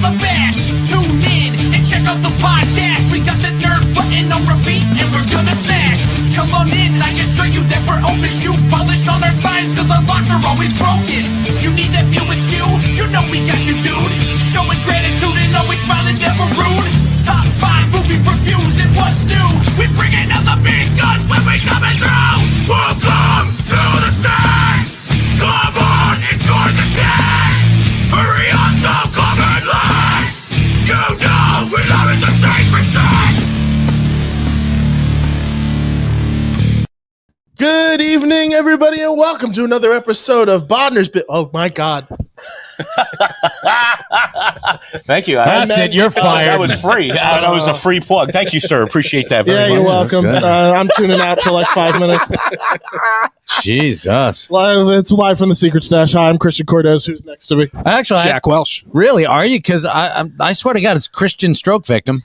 another bash. Tune in and check out the podcast. We got the nerd button on repeat and we're gonna smash. Come on in, I assure you that we're open. Shoe polish on our signs cause our locks are always broken. You need that view askew? You know we got you, dude. Showing gratitude and always smiling, never rude. Top 5 movie reviews and what's new. We bringing out the big guns when we coming through. Welcome to the stage. Come on, enjoy the taste. Hurry up, don't come in late. You know we love it, the sacred stage. Good evening, everybody, and welcome to another episode of BODNAR's Bit. Oh my God! Thank you. That's it. You're fired. That was free. That was a free plug. Thank you, sir. Appreciate that very much. You're welcome. I'm tuning out for like 5 minutes. Jesus. It's live from the Secret Stash. Hi, I'm Christian Cordes. Who's next to me? Actually, Jack Welsh. Really? Are you? Because I swear to God, it's Christian stroke victim.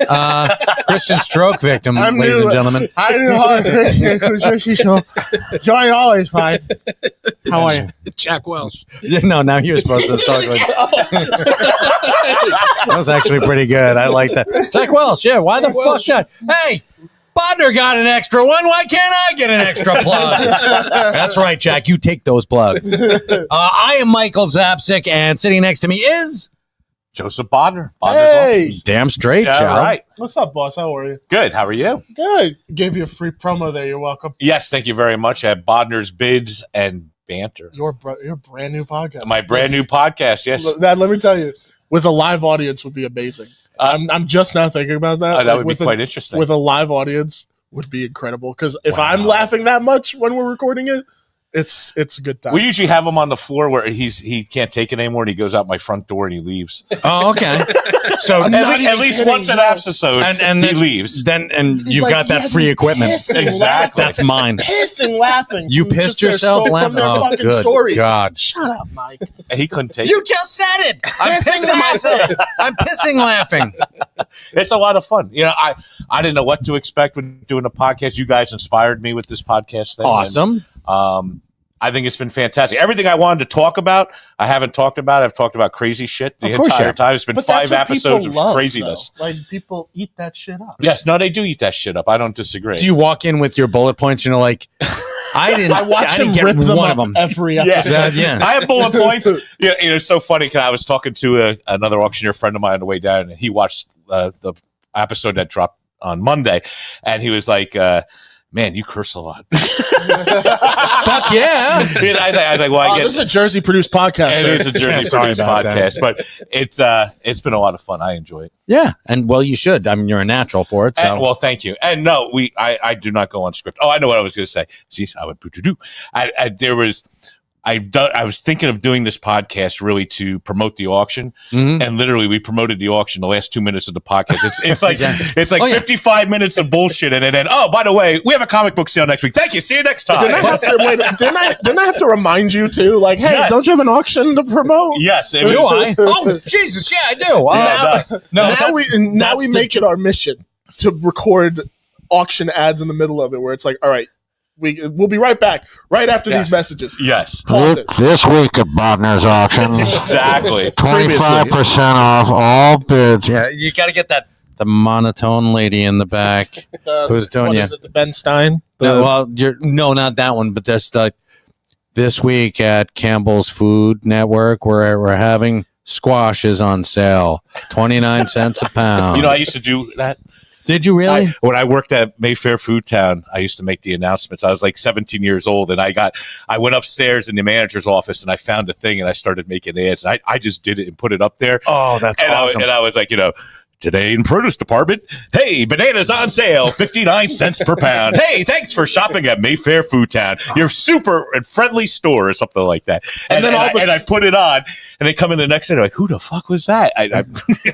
Christian stroke victim, ladies and gentlemen. I knew how Joy always fine. How are you? Jack Welsh. No, now you're supposed to talk like that. Was actually pretty good. I like that. Jack Welsh, yeah. Why the fuck not? Hey, Bodner got an extra one. Why can't I get an extra plug? That's right, Jack. You take those plugs. I am Michael Zapsik, and sitting next to me is Joseph Bodnar. Hey. damn straight, Yeah, Joe. right. What's up, boss? How are you? Good. How are you? Good. Gave you a free promo there. You're welcome. Yes, thank you very much. I have Bodnar's Bids and Banter. Your brand new podcast. My brand new podcast, yes. That, let me tell you, with a live audience would be amazing. I'm just now thinking about that. That would be with quite interesting. With a live audience would be incredible. Because if Wow. I'm laughing that much when we're recording it, it's a good time. We usually have him on the floor where he can't take it anymore and he goes out my front door and he leaves. Oh, okay. So At least once an episode, and he leaves. Then you've Like, got that he free has equipment. pissing Exactly. That's mine. Pissing laughing. You from pissed just their yourself from laughing? their Oh, fucking good stories. God. Shut up, Mike. And he couldn't take You it. just said it. I'm Pissing pissing myself. I'm pissing laughing. It's a lot of fun. You know, I didn't know what to expect when doing a podcast. You guys inspired me with this podcast thing. Awesome. And, I think it's been fantastic. Everything I wanted to talk about, I haven't talked about. I've talked about crazy shit the entire time. It's been But that's 5 what episodes people of love, craziness. though. Like, people eat that shit up. Yes, no, they do eat that shit up. I don't disagree. Do you walk in with your bullet points? You know, like I didn't. I watch didn't him get rip them one up of them. every Yes. episode. Yeah. I have bullet points. Yeah, it's so funny because I was talking to another auctioneer friend of mine on the way down, and he watched the episode that dropped on Monday, and he was like, man, you curse a lot. Fuck yeah. And I was like, well, I get This is a Jersey produced podcast. it sir. is a Jersey Sorry produced about that. podcast, but it's been a lot of fun. I enjoy it. Yeah, and well, you should. I mean, you're a natural for it. So And, well, thank you. And no, I do not go on script. Oh, I know what I was going to say. See, I would do. I was thinking of doing this podcast really to promote the auction, and literally we promoted the auction the last 2 minutes of the podcast. It's like it's like 55 minutes of bullshit, and then by the way, we have a comic book sale next week. Thank you. See you next time. Didn't I have to remind you too? Like, hey, Yes. don't you have an auction to promote? Yes. It do was- I? Oh, Jesus, yeah, I do. Now we make it our mission to record auction ads in the middle of it, where it's like, all right, we'll be right back right after these messages. Yes. Pause it. This week at Bodnar's auction, Exactly. 25% off all bids. Yeah, you got to get the monotone lady in the back. Who's doing what you? is it, the Ben Stein? No, well, no, not that one, but that's this week at Campbell's Food Network, where we're having squashes on sale, 29 cents a pound. You know, I used to do that. Did you really? When I worked at Mayfair Food Town, I used to make the announcements. I was like 17 years old, and I went upstairs in the manager's office, and I found a thing, and I started making ads. I just did it and put it up there. Oh, that's awesome. I was like, today in produce department, hey, bananas on sale, 59 cents per pound. Hey, thanks for shopping at Mayfair Food Town, your super and friendly store, or something like that. And then I put it on, and they come in the next day, they're like, who the fuck was that? I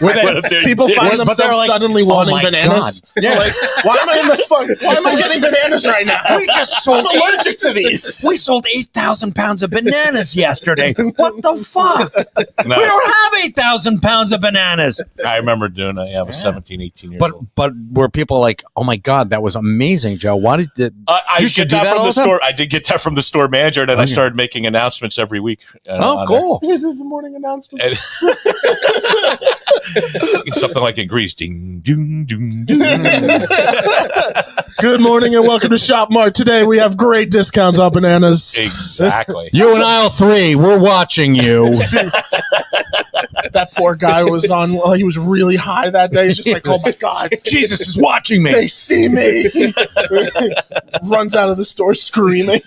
went up there and People did it. find themselves like, suddenly wanting my bananas. God. Yeah. Like, why am I in the fuck? Why am I getting bananas right now? We just sold I'm allergic to these. We sold 8,000 pounds of bananas yesterday. What the fuck? No, We don't have 8,000 pounds of bananas. I remember doing it. Yeah, I was 17, 18 years old. But were people like, oh my God, that was amazing, Joe? Why did it? I You get should do that that from all the the time? store. I did get that from the store manager, and then I Okay. started making announcements every week. Oh, on cool. Here's the morning announcement. there. Something like in Greece. Ding, ding, ding, ding. Good morning and welcome to Shop Mart. Today we have great discounts on bananas. Exactly. You in aisle 3, we're watching you. That poor guy was on. He was really high that day. He's just like, oh my god, Jesus is watching me. they see me. Runs out of the store screaming.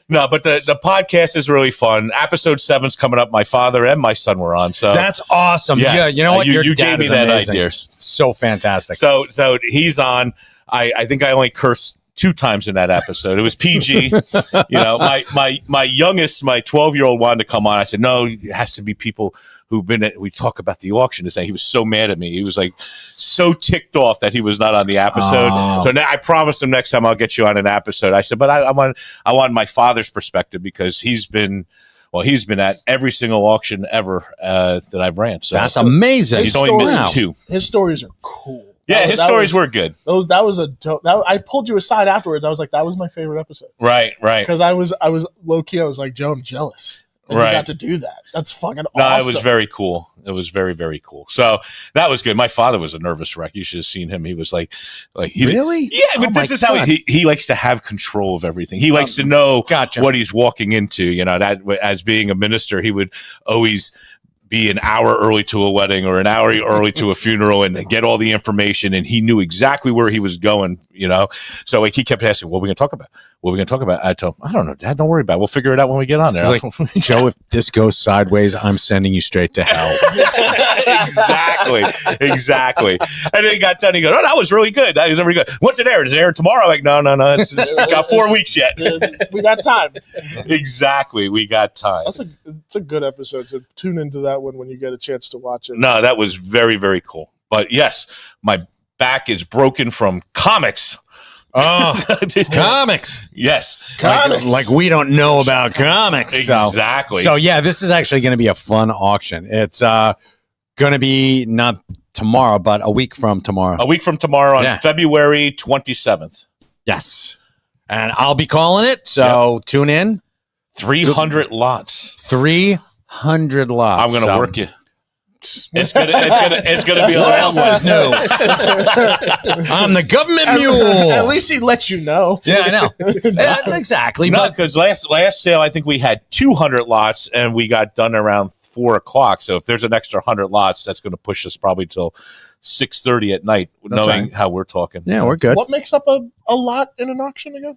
No, but the podcast is really fun. Episode 7's coming up. My father and my son were on. So That's awesome. yes. Yeah, you know what? You Your gave dad me is that amazing. idea. So fantastic. So he's on. I think I only cursed 2 times in that episode. It was PG. My youngest, my 12-year-old wanted to come on. I said, no, it has to be people who've been at, we talk about the auction today. He was so mad at me. He was like so ticked off that he was not on the episode. Oh. So now I promised him next time I'll get you on an episode. I said, but I want my father's perspective because he's been at every single auction ever that I've ran. So That's amazing. He's only missing 2. His stories are cool. Yeah, his stories were good. That was a dope. I pulled you aside afterwards. I was like, that was my favorite episode. Right. Because I was low key. I was like, Joe, I'm jealous. And Right. You got to do that. That's fucking awesome. No, it was very cool. It was very, very cool. So that was good. My father was a nervous wreck. You should have seen him. He was like he Really? Yeah, but Oh this my is how God. he likes to have control of everything. He likes to know Gotcha. what he's walking into. You know, that as being a minister, he would always be an hour early to a wedding or an hour early to a funeral and get all the information. And he knew exactly where he was going, you know? So like, he kept asking, what are we going to talk about? What are we going to talk about? I told him, I don't know, Dad, don't worry about it. We'll figure it out when we get on there. He's like, Joe, if this goes sideways, I'm sending you straight to hell. Exactly. And then he got done. He goes, oh, that was really good. That was very good. What's it air? Does it air tomorrow? I'm like, no. It's got 4 weeks yet. We got time. Exactly. We got time. It's a good episode. So tune into that one when you get a chance to watch it. No, that was very, very cool. But yes, my back is broken from comics. Oh, comics. Yes. Comics. Like we don't know about comics. Exactly. So yeah, this is actually going to be a fun auction. It's going to be not tomorrow, but a week from tomorrow. A week from tomorrow on Yeah. February 27th. Yes. And I'll be calling it. So tune in. 300 lots. 300 lots. I'm going to So- work you. It's gonna be a What lot. else is new? I'm the government mule. At least he lets you know. Yeah, I know. Yeah, exactly. No, But because last sale, I think we had 200 lots and we got done around 4 o'clock. So if there's an extra 100 lots, that's going to push us probably till 6:30 at night, That's knowing right. how we're talking. yeah, we're good. What makes up a lot in an auction again?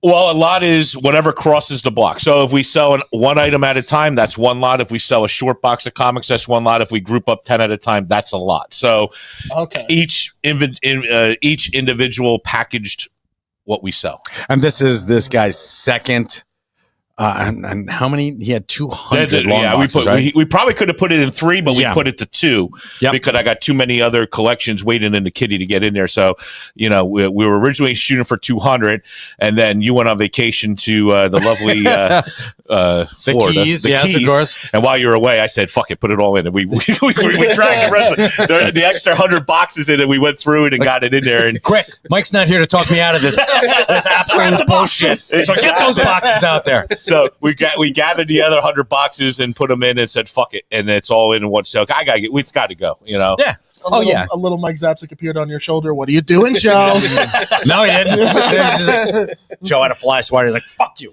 Well, a lot is whatever crosses the block. So if we sell one item at a time, that's one lot. If we sell a short box of comics, that's one lot. If we group up 10 at a time, that's a lot. So Okay. each individual packaged what we sell. And this is this guy's second. And how many? He had 200 long Yeah, boxes, right? we probably could have put it in 3, but Yeah. we put it to 2 Yep. because I got too many other collections waiting in the kitty to get in there. So, we were originally shooting for 200, and then you went on vacation to the lovely The Florida. keys, yes, of course. And while you were away, I said, "Fuck it, put it all in." And we dragged the rest of the extra 100 boxes in, and we went through it and got it in there. And Quick, Mike's not here to talk me out of this absolute bullshit. So get those boxes out there. so we gathered the other 100 boxes and put them in and said, "Fuck it," and it's all in one sale. It's got to go. Yeah. A little Mike Zapsik appeared on your shoulder. What are you doing, Joe? No, he didn't. Joe had a fly swatter. He's like, fuck you.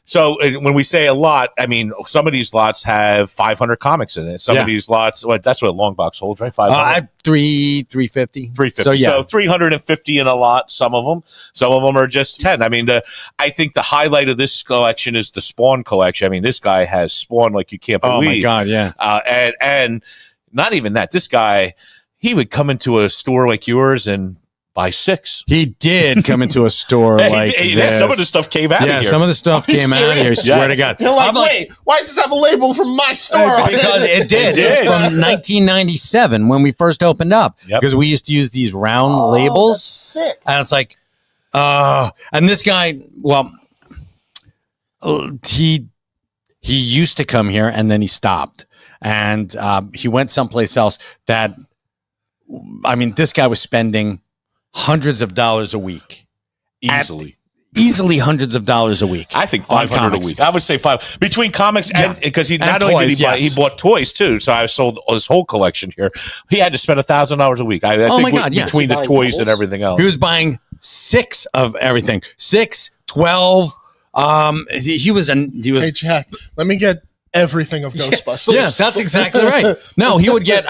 So when we say a lot, I mean some of these lots have 500 comics in it. Some of these lots, that's what a long box holds, right? 500. 350. 350. So, yeah. So 350 in a lot. Some of them are just 10. I mean, I think the highlight of this collection is the Spawn collection. I mean, this guy has Spawn like you can't believe. Oh my God, yeah. And not even that. This guy, he would come into a store like yours and buy 6. He did come into a store like this. Some of the stuff came out of here. some of the stuff came out of here. Swear to God. You're like, I'm wait, why does this have a label from my store on it? because it did. It It was did. from 1997 when we first opened up. Yep. Because we used to use these round That's labels. sick. And it's like, and this guy, well, he used to come here and then he stopped. And he went someplace else that, I mean, this guy was spending hundreds of dollars a week. Easily. easily hundreds of dollars a week. I think on 500 a comics. week. I would say 5 between comics and because he And not only toys, did he yes. bought toys too. So I sold his whole collection here. He had to spend $1,000 a week. I Oh think my God, yes. between the Buying toys and bubbles? everything else. He was buying 6 of everything. 6, 12. He was. Hey, Jack, let me get everything of Ghostbusters. Yes, that's exactly right. No, he would get.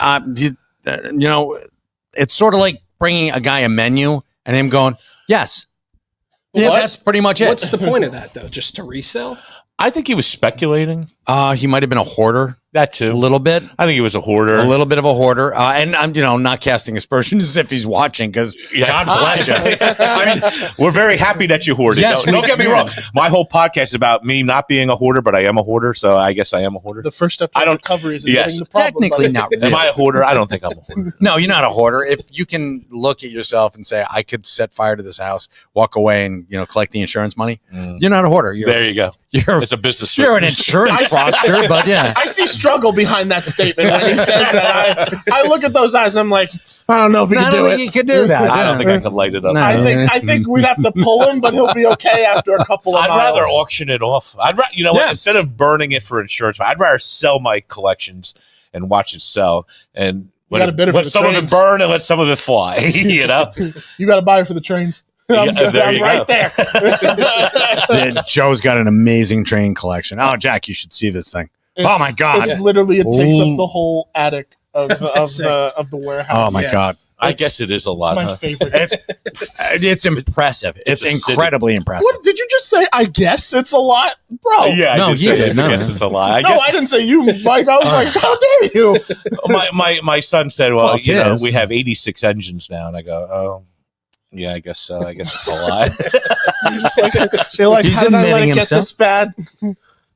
It's sort of like bringing a guy a menu and him going, yes. Yeah, What? that's pretty much it. What's the point of that, though? Just to resell? I think he was speculating. He might have been a hoarder That a too. little bit. I think he was a hoarder. A little bit of a hoarder, and I'm, not casting aspersions as if he's watching because God bless you. I mean, We're very happy that you hoarded. Yes, Don't we- get me wrong. My whole podcast is about me not being a hoarder, but I am a hoarder, so I guess I am a hoarder. The first step I to don't- recovery is yes. admitting the problem. technically buddy. not. Am Really. I a hoarder? I don't think I'm a hoarder. No, you're not a hoarder. If you can look at yourself and say, "I could set fire to this house, walk away, and collect the insurance money," you're not a hoarder. You're There you go. you're, It's a business. you're an insurance fraudster, but yeah. I see struggle behind that statement when he says that. I look at those eyes and I'm like, I don't know if he I can don't do think it. you could do that. I don't think I could light it up. No. I think we'd have to pull him, but he'll be okay after a couple of I'd rather miles. auction it off. You know what? Yeah. Instead of burning it for insurance, I'd rather sell my collections and watch it sell. And gotta bid it for let the some of trains. it burn and let some of it fly. You know, You got to buy it for the trains. I'm, Yeah, there I'm you right go. there. Joe's got an amazing train collection. Oh, Jack, you should see this thing. Oh my God. It's literally, it takes Ooh. up the whole attic of the warehouse. Oh my Yeah. God. I guess it is a It's lot. my Huh? favorite. It's impressive. It's a city. incredibly impressive. What did you just say? I guess it's a lot, bro. Yeah, No, I did you say did. it. No, I guess no. it's a lie. I No, guess I didn't say you, Mike. I was like, how dare you? my son said, Well, "Well, it's you know, his. we have 86 engines now," and I go, "Oh, yeah, I guess so. I guess it's a lot." Just like, they're like, He's how did I let admitting it get himself. this bad?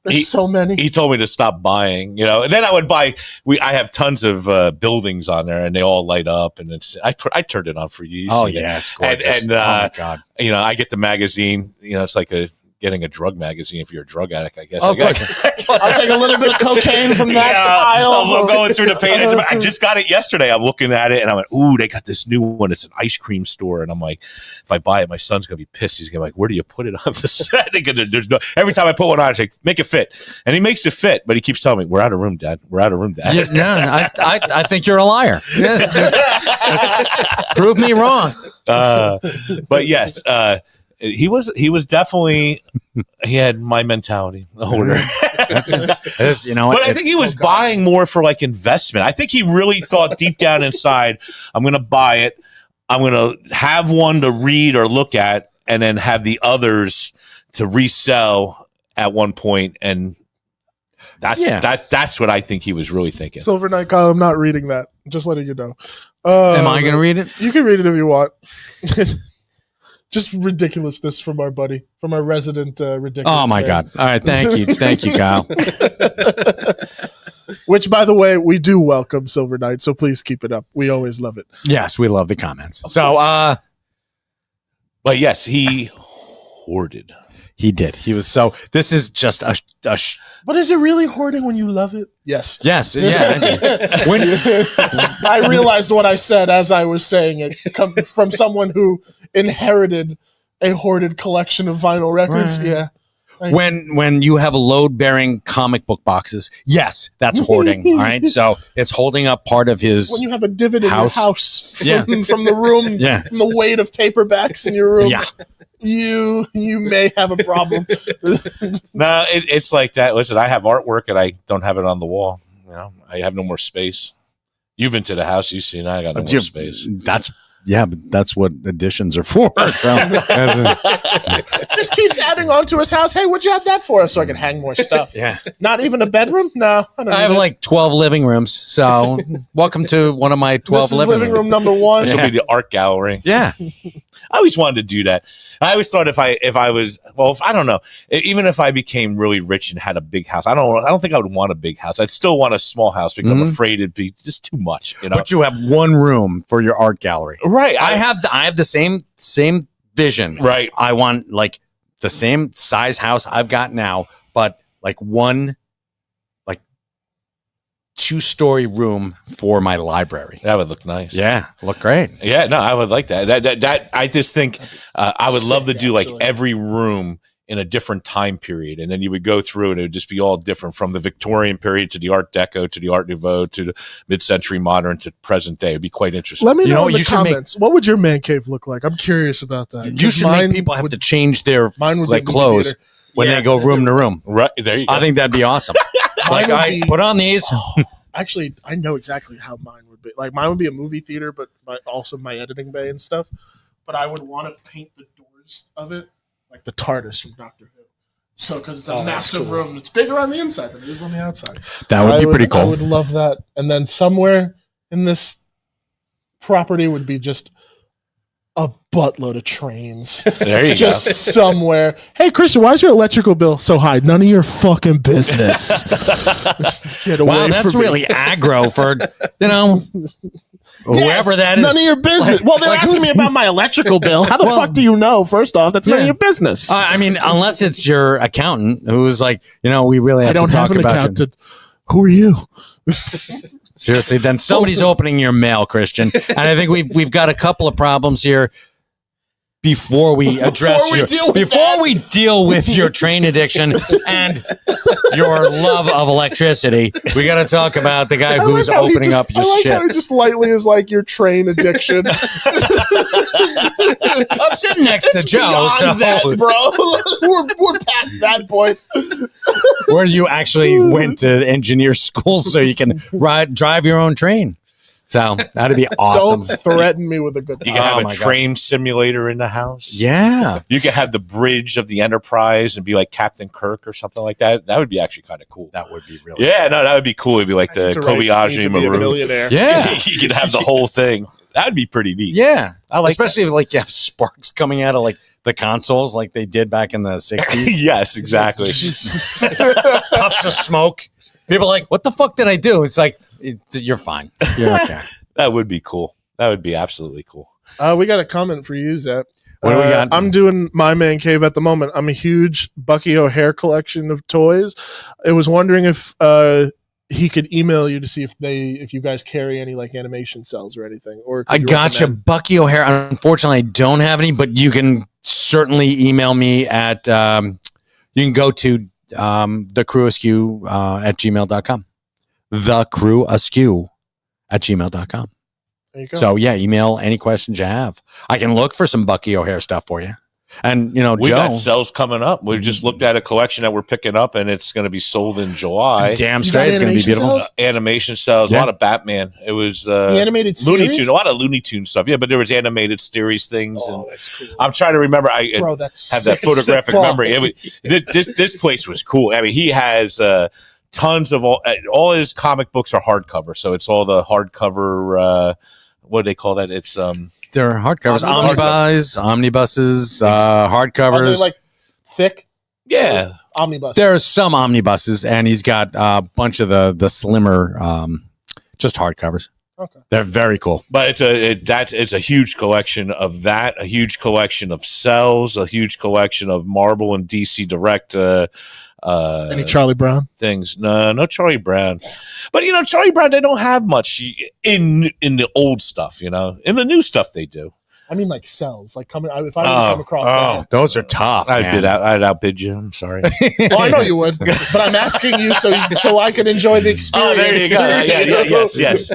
There's so many. He told me to stop buying, and then I would buy. I have tons of buildings on there, and they all light up, and I turned it on for you. Oh see it. yeah, it's gorgeous. And, oh my God. I get the magazine. It's like getting a drug magazine if you're a drug addict, I guess. Oh, I guess. I'll take a little bit of cocaine from that aisle. I'm going through the pages. I just got it yesterday. I'm looking at it and I went, "Ooh, they got this new one. It's an ice cream store." And I'm like, if I buy it, my son's gonna be pissed. He's gonna be like, "Where do you put it on the set?" There's no. Every time I put one on, I say, "Make it fit," and he makes it fit. But he keeps telling me, "We're out of room, Dad. We're out of room, Dad." Yeah, I think you're a liar. Prove me wrong. But yes, he was definitely. He had my mentality, a hoarder. But I think he was buying more for like investment. I think he really thought deep down inside, I'm going to buy it. I'm going to have one to read or look at, and then have the others to resell at one point. And that's what I think he was really thinking. Silver Knight Kyle, I'm not reading that. Just letting you know. Am I going to read it? You can read it if you want. Just ridiculousness from our buddy, from our resident ridiculous. Oh my fan. God. All right. Thank you, Kyle. Which, by the way, we do welcome Silver Knight, so please keep it up. We always love it. Yes, we love the comments. So But yes, he hoarded. he did. He was this is just a But is it really hoarding when you love it? Yes. yes, yeah. When I realized what I said as I was saying it, from someone who inherited a hoarded collection of vinyl records. Right. Yeah. when you have load-bearing comic book boxes, yes, that's hoarding. All right, so it's holding up part of his. When you have a divot in your house Yeah. from the room, Yeah. from the weight of paperbacks in your room, Yeah. you may have a problem. No, it's like that. Listen, I have artwork and I don't have it on the wall. I have no more space. You've been to the house. You've seen I got no more space. But that's what additions are for. So, Just keeps adding on to his house. Hey, what'd you add that for? So I can hang more stuff. yeah. Not even a bedroom? No, I don't I have need it. like 12 living rooms. So, welcome to one of my 12 This is living room rooms. number one. This will be the art gallery. Yeah. I always wanted to do that. I always thought if I was I don't know, even if I became really rich and had a big house, I don't think I would want a big house. I'd still want a small house because I'm afraid it'd be just too much. But you have one room for your art gallery. Right. I have the same vision. Right. I want like the same size house I've got now, but like one, like 2-story room for my library. That would look nice. Yeah, look great. Yeah, no, I would like that. That I just think I would love to sick, do like actually. every room in a different time period, and then you would go through and it would just be all different from the Victorian period to the Art Deco to the Art Nouveau to the mid-century modern to present day. It'd be quite interesting. Let me know know, in the you should make- comments. What would your man cave look like? I'm curious about that. You should make people have to change their mine would be like movie clothes theater. when Yeah. they go room to room. Right there, you go. I think that'd be awesome. Like, would I be- put on these. Actually, I know exactly how mine would be. Like mine would be a movie theater, but also my editing bay and stuff. But I would want to paint the doors of it like the TARDIS from Doctor Who. So because it's a massive room, it's bigger on the inside than it is on the outside. That would be pretty I cool. would love that. And then somewhere in this property would be just a buttload of trains. There you Just go. somewhere. Hey, Christian, why is your electrical bill so high? None of your fucking business. Get away Wow, that's from me. really aggro for, whoever Yes, that is. None of your business. Well, they're Like, asking me who's- about my electrical bill. How the Well, fuck do you know? First off, that's none yeah. of your business. I mean, unless it's your accountant who's like, we really have I don't to have talk an about accountant. Who are you? Seriously, then somebody's opening your mail, Christian. And I think we've got a couple of problems here before we address Before we deal with that. your train addiction and your love of electricity. We got to talk about the guy who's how he opening just- up your I like shit. how he just lightly is like your train addiction. I'm sitting next to Joe, Beyond so that, bro. we're past that point. where you actually went to engineer school so you can drive your own train. So that'd be awesome. Don't threaten me with a good You time. can have Oh a my God. train simulator in the house. Yeah. You could have the bridge of the Enterprise and be like Captain Kirk or something like that. That would be actually kind of cool. That would be really Yeah, no, that would be cool. It'd be like the To write, Kobayashi need to be a Maru. millionaire. Yeah. You could have the whole thing. That would be pretty neat. Yeah. I like Especially if like you have sparks coming out of like the consoles like they did back in the 60s. Yes, exactly. Puffs of smoke. People are like, what the fuck did I do? It's like, you're fine. You're okay. That would be cool. That would be absolutely cool. We got a comment for you, Zach. What do we got? I'm doing my man cave at the moment. I'm a huge Bucky O'Hare collection of toys. I was wondering if he could email you to see if you guys carry any like animation cells or anything. Or could I you gotcha. recommend- Bucky O'Hare. Unfortunately, I don't have any, but you can certainly email me at, you can go to thecrewaskew at gmail.com. Thecrewaskew at gmail.com. There you go. So yeah, email any questions you have. I can look for some Bucky O'Hare stuff for you. And We Joe, got sales coming up. We just looked at a collection that we're picking up, and it's going to be sold in July. damn You straight, got it's going to be animation beautiful. cells? Animation cells, a Yeah. lot of Batman. It was the animated Looney series? Tune, a lot of Looney Tune stuff. Yeah, but there was animated series things, Oh, and that's cool. I'm trying to remember. I Bro, that's have that sick as photographic fuck. memory. It was, this place was cool. I mean, he has tons of all his comic books are hardcover, so it's all the hardcover. What do they call that? It's They're hardcovers, Omnibus. omnibuses, Are they hardcovers. like thick? yeah. Omnibus. There are some omnibuses, and he's got a bunch of the slimmer, just hardcovers. Okay. They're very cool. But it's a huge collection of that, a huge collection of cells, a huge collection of Marvel and DC Direct Any Charlie Brown? things. No Charlie Brown. But Charlie Brown, they don't have much in the old stuff. In the new stuff they do. I mean, like cells. Like if I were to come across those are tough. I'd outbid you. I'm sorry. that. Well, I know you would, but I'm asking you so I can enjoy the experience. Oh, there you go. Yes.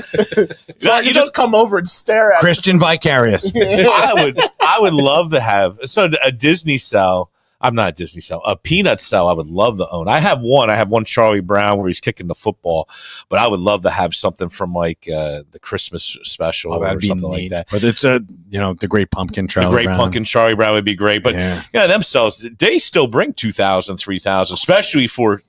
So I can just come over and stare at. Christian Vicarious. I would love to have a Disney cell. I'm not a Disney cell. A Peanut cell I would love to own. I have one Charlie Brown where he's kicking the football, but I would love to have something from like the Christmas special or something like that. But it's the Great Pumpkin Charlie The Great Brown. Pumpkin Charlie Brown would be great. But Yeah. them cells, they still bring 2,000, 3,000, especially for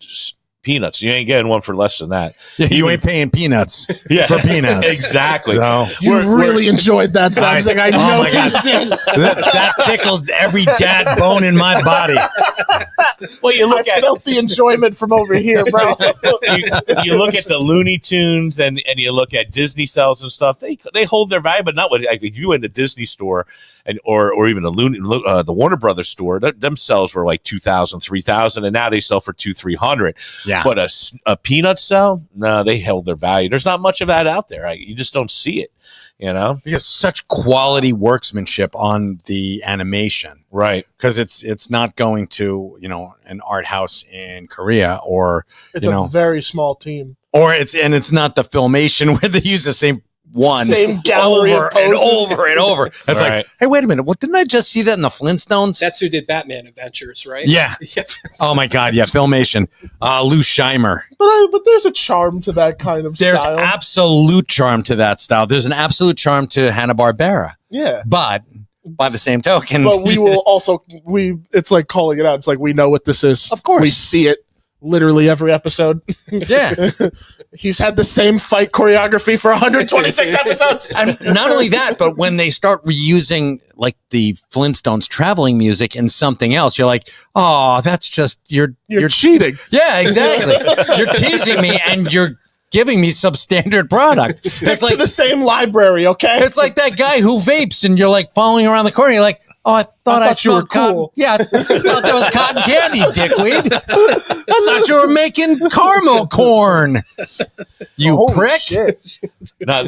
peanuts. You ain't getting one for less than that. You ain't paying peanuts for peanuts. Exactly. So You really enjoyed that. So I was like, I know Oh my you God. did. that tickled every dad bone in my body. Well, you look I at felt the enjoyment from over here, bro. you look at the Looney Tunes and you look at Disney cells and stuff. They hold their value, but not what if you in the Disney store or even the Warner Brothers store. Them cells were like 2,000, 3,000, and now they sell for 200-300. Yeah. But a peanut cell, no, they held their value. There's not much of that out there. You just don't see it, you know? Because such quality workmanship on the animation. Right. Because it's not going to, an art house in Korea or, It's a very small team. or it's not the Filmation where they use the same same gallery over of poses. and over and over. It's Right. like, hey, wait a minute. Didn't I just see that in the Flintstones? That's who did Batman Adventures, right? Yeah. Oh my God. Yeah. Filmation. Lou Scheimer. But there's a charm to that kind of There's style. absolute charm to that style. There's an absolute charm to Hanna-Barbera. Yeah. But by the same token, But we will also it's like calling it out. It's like we know what this is. Of course. We see it literally every episode. yeah. He's had the same fight choreography for 126 episodes. And not only that, but when they start reusing like the Flintstones traveling music in something else, you're like, oh, that's just you're cheating. Yeah, exactly. You're teasing me and you're giving me substandard product. Stick It's like to the same library, okay? it's like that guy who vapes and you're like following around the corner. You're like, oh, I thought you were smelled cotton. cool. Yeah, I thought that was cotton candy, dickweed. I thought you were making caramel corn. You Holy prick. shit. No,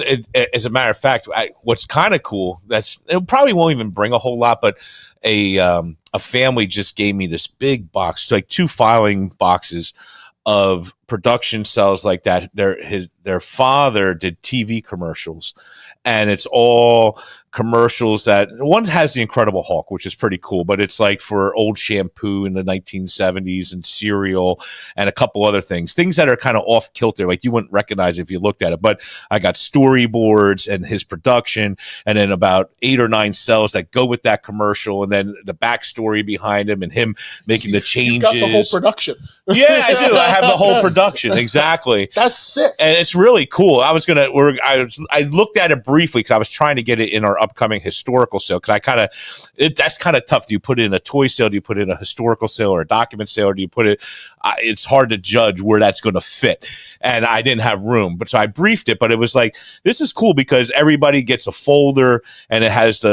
as a matter of fact, what's kind of cool, it probably won't even bring a whole lot, but a family just gave me this big box, like 2 filing boxes of production cells like that. Their father did TV commercials, and it's all commercials that one has the Incredible Hulk, which is pretty cool, but it's like for old shampoo in the 1970s and cereal and a couple other things that are kind of off kilter, like you wouldn't recognize if you looked at it. But I got storyboards and his production, and then about 8 or 9 cells that go with that commercial, and then the backstory behind him and him making the changes. You've got the whole production. Yeah, I do. I have the whole production. Exactly. That's sick. And it's really cool. I looked at it briefly because I was trying to get it in our upcoming historical sale, because that's kind of tough. Do you put it in a toy sale? Do you put it in a historical sale or a document sale? Or do you put it? It's hard to judge where that's going to fit. And I didn't have room, but so I briefed it. But it was like, this is cool because everybody gets a folder, and it has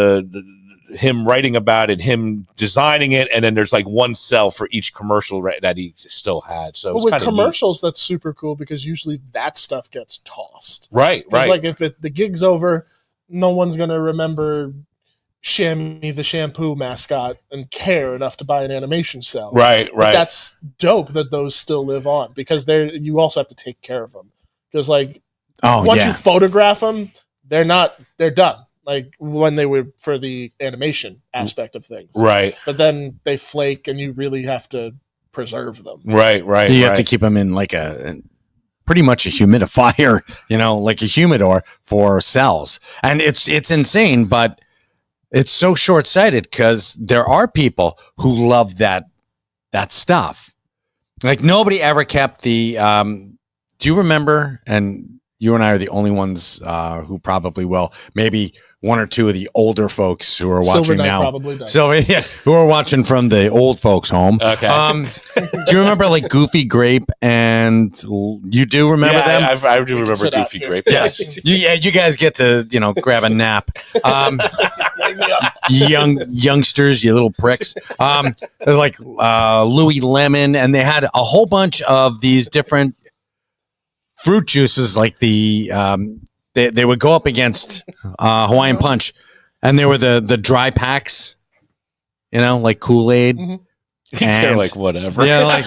him writing about it, him designing it, and then there's like one cell for each commercial that he still had. So with commercials, that's super cool because usually that stuff gets tossed. Right. Like if the gig's over, no one's gonna remember Shammy the shampoo mascot and care enough to buy an animation cell. Right. But that's dope that those still live on, because you also have to take care of them, because like once you photograph them, they're done. Like when they were for the animation aspect of things. Right. But then they flake and you really have to preserve them. Right. You have to keep them in like pretty much a humidifier, like a humidor for cells. And it's insane, but it's so short-sighted because there are people who love that stuff. Like nobody ever kept the, do you remember, and you and I are the only ones who probably will, maybe one or two of the older folks who are watching Silver Knight now. probably does. So yeah, who are watching from the old folks' home. Okay. Do you remember like Goofy Grape, and you do remember them? I do remember Goofy Grape. Yes. You guys get to, grab a nap. Youngsters, you little pricks. There's like Louis Lemon, and they had a whole bunch of these different fruit juices, like they would go up against Hawaiian Punch, and they were the dry packs, like Kool-Aid. Mm-hmm. They're like, whatever. Yeah, like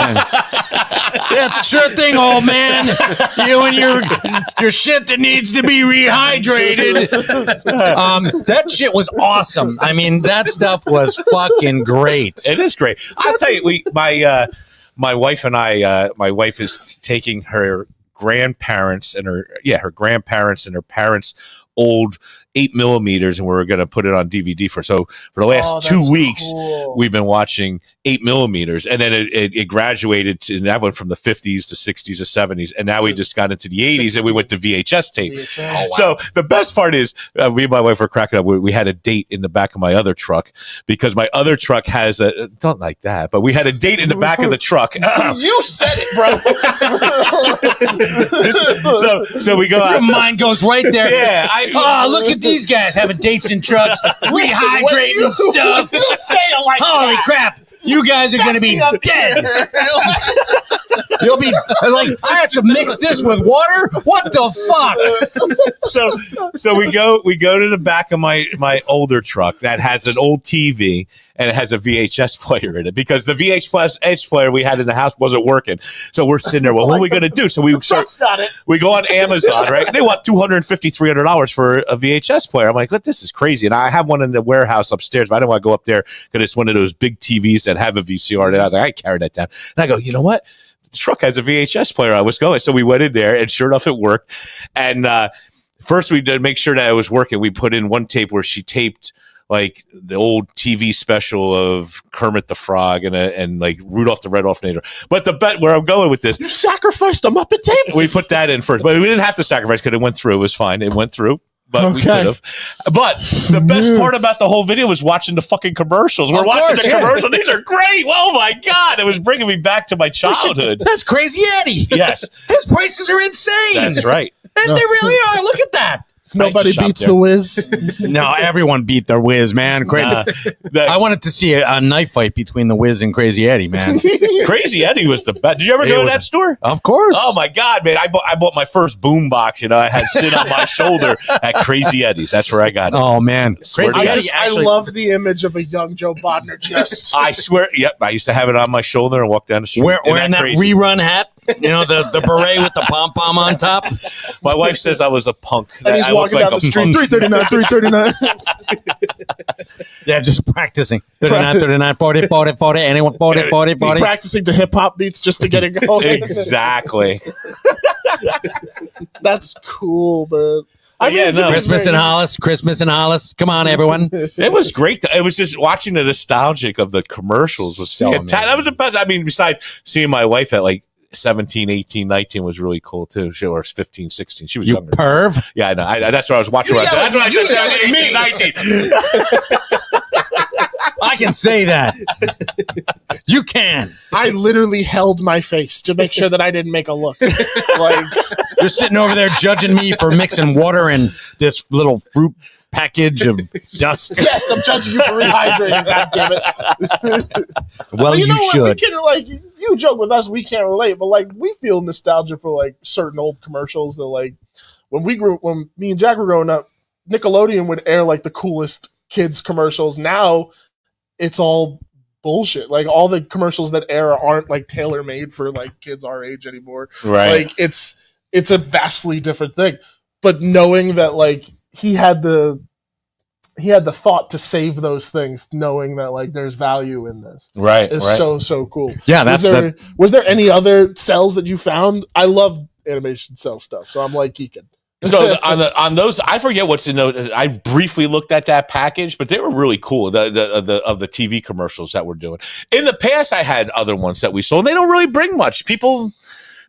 yeah, sure thing, old man. You and your shit that needs to be rehydrated. That shit was awesome. I mean, that stuff was fucking great. It is great. I'll tell you, my wife and I, my wife is taking her grandparents and her grandparents and her parents' old 8mm, and we're going to put it on DVD for the last 2 weeks. Cool. We've been watching 8mm, and then it graduated to, and that went from the 50s to 60s to 70s, and now we just got into the 80s, and we went to VHS tape. VHS. Oh, wow. So the best part is, me and my wife were cracking up. We had a date in the back of my other truck, because my other truck has don't like that, but we had a date in the back of the truck. You said it, bro. So we go out. Your mind goes right there. Yeah. Look at these guys having dates in trucks, rehydrating stuff. You say it like Holy that. crap. You guys are going to be dead. You'll be like, I have to mix this with water. What the fuck? So we go to the back of my older truck that has an old TV and it has a VHS player in it because the VHS player we had in the house wasn't working. So we're sitting there. Well, what are we going to do? So we go on Amazon, right? And they want $250, $300 for a VHS player. I'm like, this is crazy. And I have one in the warehouse upstairs, but I don't want to go up there because it's one of those big TVs that have a VCR. And I was like, I carry that down. And I go, you know what? The truck has a VHS player. I was going. So we went in there, and sure enough, it worked. And first, we did make sure that it was working. We put in one tape where she taped like the old TV special of Kermit the Frog and like Rudolph the Red-Nosed Reindeer. But the bet where I'm going with this, You sacrificed a Muppet tape? we put that in first, but we didn't have to sacrifice because it went through. It was fine. It went through. But we could have. But the best part about the whole video was watching the fucking commercials. We're watching the commercials. These are great. Oh my God. It was bringing me back to my childhood. That's Crazy Eddie. Yes. His prices are insane. That's right. And they really are. Look at that. Nobody shop beats there. the Wiz. No, everyone beat the Wiz, man. I wanted to see a knife fight between the Wiz and Crazy Eddie, man. Crazy Eddie was the best. Did you ever go to that store? Of course. Oh my God, man! I bought my first boom box. I had sit on my shoulder at Crazy Eddie's. That's where I got it. Oh man, Swear to Crazy God. Eddie. I love the image of a young Joe Bodnar just. I swear. Yep, I used to have it on my shoulder and walk down the street. Wearing that crazy? rerun hat, the beret with the pom pom on top. My wife says I was a punk. And he's I look walking like down the a street, punk. 339, 339. Yeah, just practicing. 39, 39, 40, 40, 40, anyone 40, 40, 40. Practicing to hip hop beats just to get it going. Exactly. That's cool, man. Christmas in Hollis. Come on, everyone. It was great. It was just watching the nostalgic of the commercials was So fantastic. That was the best. I mean, besides seeing my wife at like 17, 18, 19 was really cool too. She was 15, 16. She was You younger. perv. Yeah, I know. That's what I was watching. That's what I said. 17, 18, 19. I can say that. You can. I literally held my face to make sure that I didn't make a look. Like You're sitting over there judging me for mixing water in this little fruit package of dust. yes, I'm judging you for rehydrating. God damn it. Well, But you know what? should. We can like you joke with us, we can't relate, but like we feel nostalgia for like certain old commercials that like when me and Jack were growing up, Nickelodeon would air like the coolest kids commercials. Now it's all bullshit. Like all the commercials that air aren't like tailor made for like kids our age anymore. Right. Like it's a vastly different thing. But knowing that like he had the thought to save those things, knowing that like there's value in this. Right. Is so cool. Yeah, was there any other cells that you found? I love animation cell stuff, so I'm like geeking. So on those, I forget what's in those. I briefly looked at that package, but they were really cool. The TV commercials that we're doing. In the past, I had other ones that we sold. And they don't really bring much. People,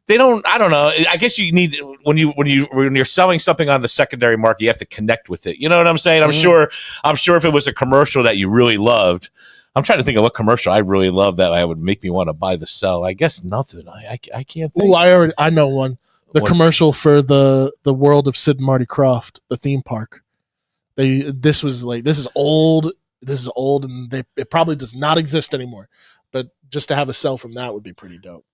they don't. I don't know. I guess you need when you're selling something on the secondary market, you have to connect with it. You know what I'm saying? I'm sure if it was a commercial that you really loved. I'm trying to think of what commercial I really love that would make me want to buy the cell. I guess nothing. I can't think. Ooh, I know one. The commercial for the world of Sid and Marty Krofft, the theme park. This is old, and it probably does not exist anymore. But just to have a cell from that would be pretty dope.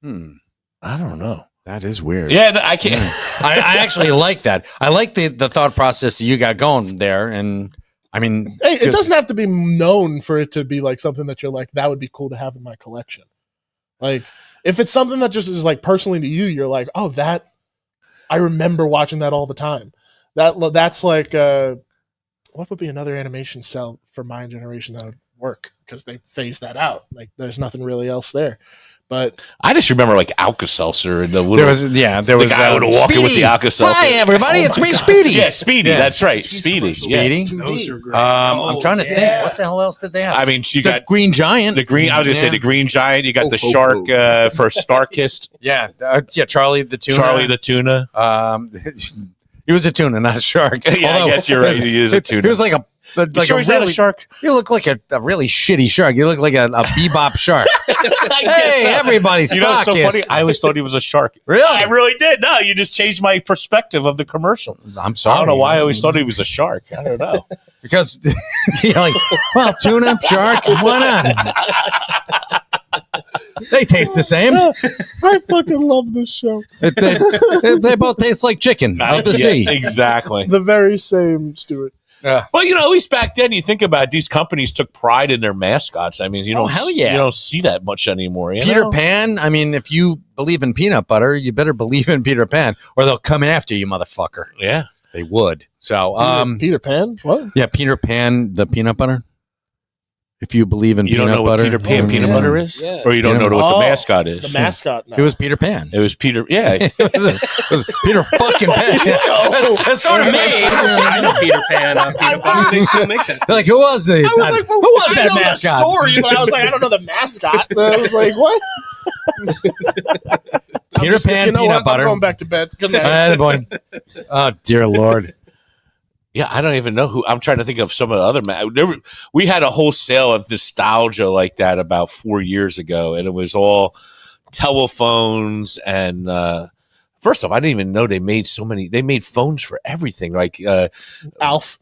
I don't know. That is weird. Yeah, no, I can't. I actually like that. I like the thought process that you got going there. And I mean, Hey, it doesn't have to be known for it to be like something that you're like, that would be cool to have in my collection. Like, if it's something that just is like personally to you, you're like, oh, that I remember watching that all the time. That's like what would be another animation cell for my generation that would work because they phased that out. Like, there's nothing really else there. But I just remember like Alka-Seltzer and the little. There was the guy would walk in with the Alka-Seltzer. Hi, everybody. It's me, Speedy. Yeah, Speedy. Yeah. That's right, Speedy. Yeah. Speedy. Those are great. I'm trying to think. What the hell else did they have? I mean, you the got Green Giant. the green. I was gonna say the Green Giant. You got the shark for Starkist. Yeah, Charlie the tuna. Charlie the tuna. He was a tuna, not a shark. Yeah, I guess you're right. He is a tuna. He was like a Sure he's not a shark. You look like a really shitty shark. You look like a bebop shark. Hey, everybody's You know what's so stock funny? I always thought he was a shark. Really? I really did. No, you just changed my perspective of the commercial. I'm sorry. I don't know why I always thought he was a shark. I don't know. Because you're like, well, tuna, shark, why not? They taste the same. I fucking love this show. They both taste like chicken out the sea. Exactly. The very same, Stuart. Well, at least back then, you think about it, these companies took pride in their mascots. I mean, you don't, hell yeah. you don't see that much anymore. Peter Pan. I mean, if you believe in peanut butter, you better believe in Peter Pan, or they'll come after you, motherfucker. Yeah, they would. So, Peter Pan. What? Yeah, Peter Pan, the peanut butter. If you believe in you peanut don't know butter, what Peter Pan peanut butter is, or you don't know what the mascot is. The mascot. No. It was Peter Pan. It was Peter. Yeah, it was Peter fucking Pan. That's sort of me. I know Peter Pan. Peanut butter. They still make that. They're like, who was the? I was like, well, who was I that know mascot? The story, but I was like, I don't know the mascot. And I was like, what? Peter Pan peanut butter. I'm going back to bed. Good night. Boy. Oh dear Lord. Yeah, I don't even know who. I'm trying to think of some of the other. We had a whole sale of nostalgia like that about 4 years ago, and it was all telephones. And first off, I didn't even know they made so many. They made phones for everything, like Alf,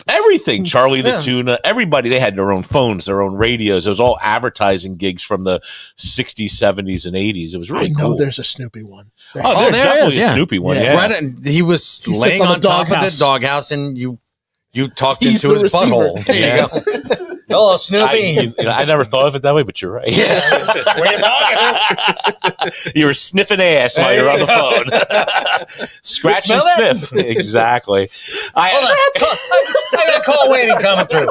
everything. Charlie the Tuna, everybody. They had their own phones, their own radios. It was all advertising gigs from the 60s, 70s, and 80s. It was really cool. There's a Snoopy one. Oh, there's definitely a Snoopy one. Yeah. Right, and he was laying on top of the doghouse, and you talked into his butthole. There you go. Hello, Snoopy. I never thought of it that way, but you're right. Yeah. What are you talking? You were sniffing ass while you're on the phone. Scratch and sniff. Exactly. I got a call waiting coming through.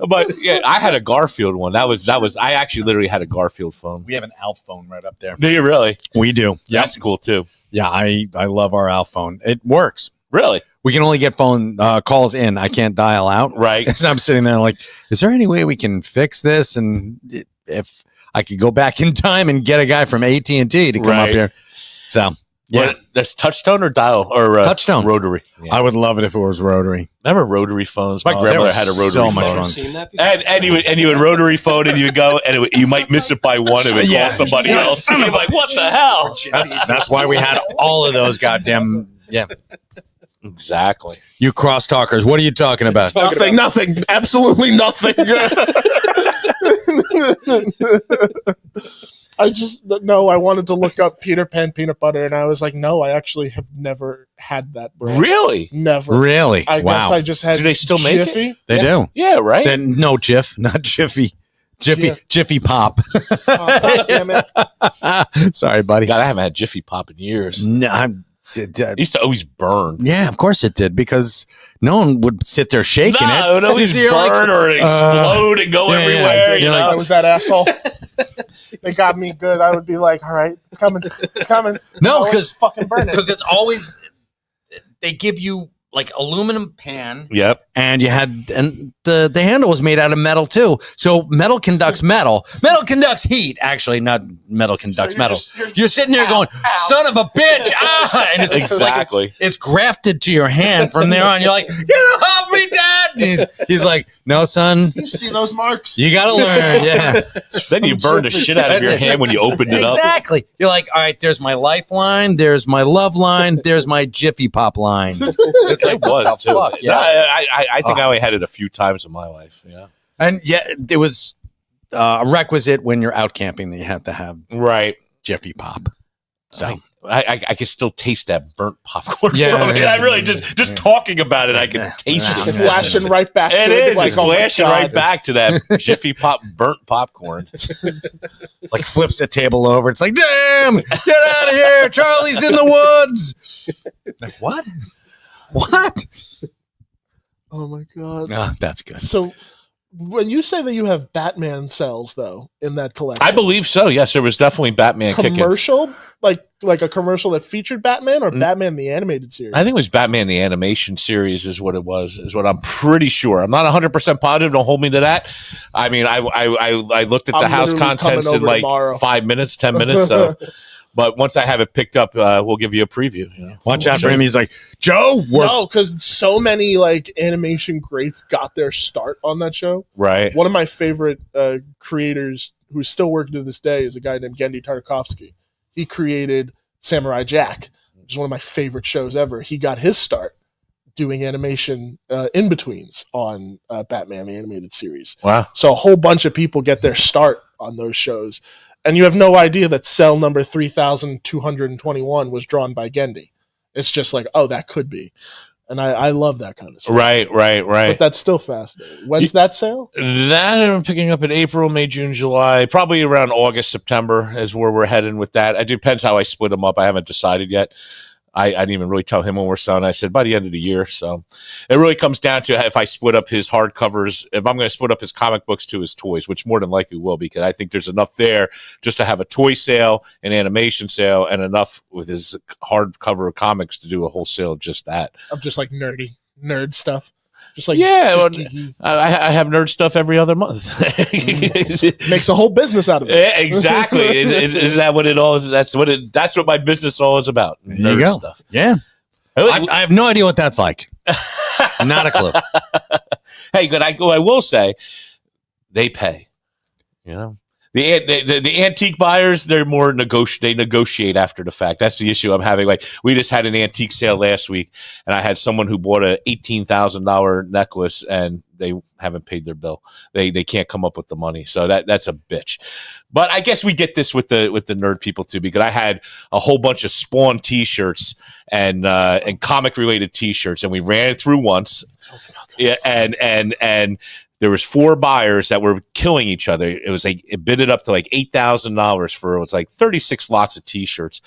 But yeah, I had a Garfield one. That was. I actually literally had a Garfield phone. We have an Alf phone right up there. Do you really? We do. Yeah, that's cool too. Yeah, I love our Alf phone. It works. Really? We can only get phone calls in. I can't dial out. Right. So I'm sitting there like, is there any way we can fix this? And if I could go back in time and get a guy from AT&T to come up here. So, yeah. That's touchtone or dial or touchtone rotary. Yeah. I would love it if it was rotary. Remember rotary phones? My grandmother had a rotary phone. Much fun. Seen that before? And you would rotary phone and you would go and you might miss it by one and it would call somebody else. You're like, what the hell? That's why we had all of those goddamn, yeah. Exactly. You crosstalkers, what are you talking about? Nothing. Absolutely nothing. I wanted to look up Peter Pan peanut butter, and I was like, no, I actually have never had that brand. Really? Never. Really? I guess I just had. Do they still make Jiffy? it? They do. Yeah, right? Then no Jif, not Jiffy. Jiffy Pop. God damn it. Sorry, buddy. God, I haven't had Jiffy Pop in years. No, It used to always burn. yeah, of course it did, because no one would sit there shaking it. It would always You're burn or explode and go everywhere. You know? I was that asshole. They got me good. I would be like, all right, it's coming. It's coming. No, because fucking burn it. Because it's always, they give you like aluminum pan. Yep. And the handle was made out of metal too. So metal conducts metal. Metal conducts heat. Actually, not metal conducts metal. You're sitting there going, son of a bitch. And it's Exactly. it's grafted to your hand from there on. You're like, get off me, Dad. And he's like, no, son. You see those marks? You got to learn. Yeah. Then you burn the shit out of your hand when you opened it up. Exactly. You're like, all right, there's my lifeline. There's my love line. There's my Jiffy Pop line. It was too. Fuck, yeah. No, I think I only had it a few times in my life. Yeah. And yeah, there was a requisite when you're out camping that you have to have Right. Jiffy Pop. So I can still taste that burnt popcorn. Yeah, from it. yeah, I really just talking about it, I can taste It's it. flashing right back to It it. is. Like, It's oh my flashing God. right back to that Jiffy Pop burnt popcorn. like flips the table over. It's like, damn, get out of here. Charlie's in the woods. Like, what? What? Oh my God. Ah, that's good. So when you say that you have Batman cells though in that collection, I believe so. Yes, there was definitely Batman kicking. commercial, like a commercial that featured Batman or Batman the animated series? I think it was Batman the animation series is what it was, is what I'm pretty sure. I'm not 100% positive. Don't hold me to that. I mean, I looked at the I'm house literally contents coming in over like tomorrow. 5 minutes, 10 minutes. So, but once I have it picked up, we'll give you a preview. You know? Watch out for him. He's like, Joe, No, because so many like animation greats got their start on that show. Right. One of my favorite creators who's still working to this day is a guy named Gendy Tartakovsky. He created Samurai Jack, which is one of my favorite shows ever. He got his start doing animation in betweens on Batman the Animated Series. Wow. So a whole bunch of people get their start on those shows, and you have no idea that cell number 3221 was drawn by Gendy. It's just like, oh, that could be. And I love that kind of stuff. Right. But that's still fascinating. When's that sale? That I'm picking up in April, May, June, July, probably around August, September is where we're heading with that. It depends how I split them up. I haven't decided yet. I didn't even really tell him when we're selling. I said by the end of the year. So it really comes down to if I split up his hardcovers, if I'm going to split up his comic books to his toys, which more than likely will, because I think there's enough there just to have a toy sale, an animation sale, and enough with his hardcover comics to do a whole sale of just that. Of just like nerd stuff. Just like I have nerd stuff every other month. Makes a whole business out of it. Yeah, exactly. Is that what it all is? That's what my business all is about. There you go. Stuff. Yeah. I have no idea what that's like. Not a clue. Hey, but I will say they pay. You know, the antique buyers, they're more they negotiate after the fact. That's the issue I'm having. Like we just had an antique sale last week, and I had someone who bought a $18,000 necklace, and they haven't paid their bill. They can't come up with the money, so that's a bitch. But I guess we get this with the nerd people too, because I had a whole bunch of Spawn T-shirts and comic related T-shirts, and we ran it through once. Yeah, and there was 4 buyers that were killing each other. It was like it bid it up to like $8,000 for it was like 36 lots of T-shirts.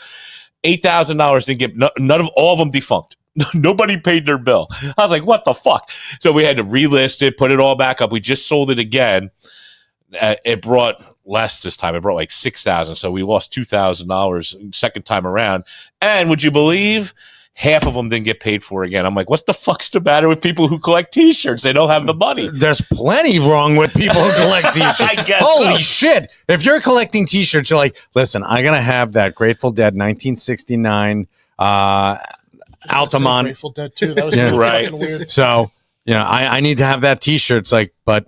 $8,000 didn't get none of all of them defunct. Nobody paid their bill. I was like, what the fuck? So we had to relist it, put it all back up. We just sold it again. It brought less this time. It brought like $6,000. So we lost $2,000 second time around. And would you believe? Half of them didn't get paid for again. I'm like, what's the fuck's the matter with people who collect T-shirts? They don't have the money. There's plenty wrong with people who collect T-shirts. I guess Holy so. shit. If you're collecting T-shirts, you're like, listen, I'm going to have that Grateful Dead 1969 Altamont. Grateful Dead too. That was Yeah. really Right. fucking weird. So, I need to have that T-shirt. It's like, but,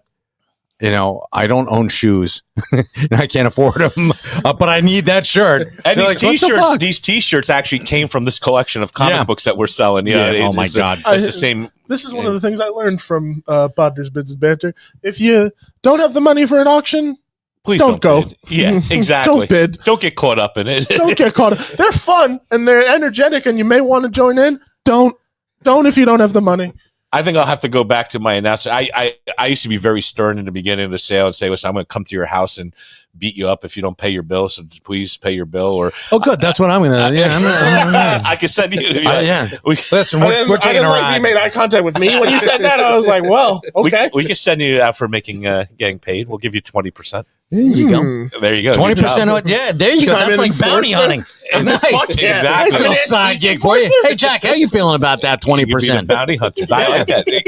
I don't own shoes. And I can't afford them. But I need that shirt. And They're these like, what the T-shirts, fuck? these T-shirts actually came from this collection of comic books that we're selling. Oh my God. It's the same. This is one of the things I learned from Bodner's Bids and Banter. If you don't have the money for an auction, Please don't go. bid. Yeah, exactly. Don't bid. Don't get caught up in it. Don't get caught up. They're fun and they're energetic, and you may want to join in. Don't if you don't have the money. I think I'll have to go back to my announcer. I used to be very stern in the beginning of the sale and say, listen, I'm going to come to your house and beat you up if you don't pay your bill. So please pay your bill. Or Oh, good. That's what I'm going to. Yeah. I can send you. Yeah. We, Listen, we're taking a didn't like ride. you made eye contact with me when you said that. I was like, well, okay. we can send you out for getting paid. We'll give you 20%. There you go. There you go. 20%. Yeah, there you go. I'm That's an like bounty enforcer. hunting. Nice. Exactly. Nice little side gig for you. Hey, Jack, how you feeling about that 20%? Bounty hunters. I like that. The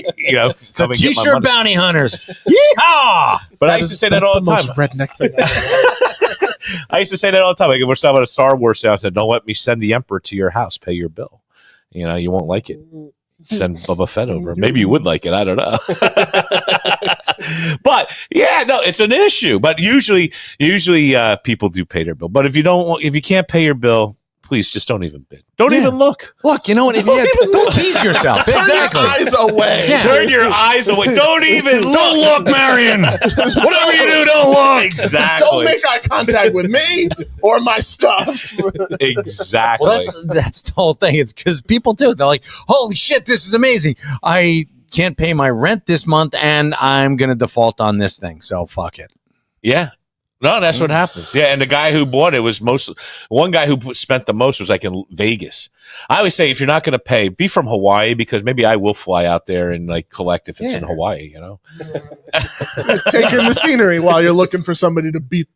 come and get my T-shirt money. bounty hunters. Yeehaw! But I used to say that all the time. Most redneck thing. I used to say that all the time. Like if we're selling a Star Wars sale, I said, don't let me send the Emperor to your house. Pay your bill. You won't like it. Send Boba Fett over. Maybe you would like it. I don't know. But yeah, no, it's an issue. But usually people do pay their bill. But if you can't pay your bill, please just don't even bid. Don't even look. Look, you know what? Don't tease yourself. Exactly. Turn your eyes away. Yeah. Turn your eyes away. Don't even look. Don't look, Marion. Whatever you do, don't look. Exactly. Don't make eye contact with me or my stuff. Exactly. Well, that's the whole thing. It's because people do. They're like, holy shit, this is amazing. I can't pay my rent this month, and I'm going to default on this thing. So fuck it. Yeah. No, that's what happens. Yeah, and the guy who bought it was one guy who spent the most was like in Vegas. I always say if you're not going to pay, be from Hawaii, because maybe I will fly out there and like collect if it's in Hawaii, Take in the scenery while you're looking for somebody to beat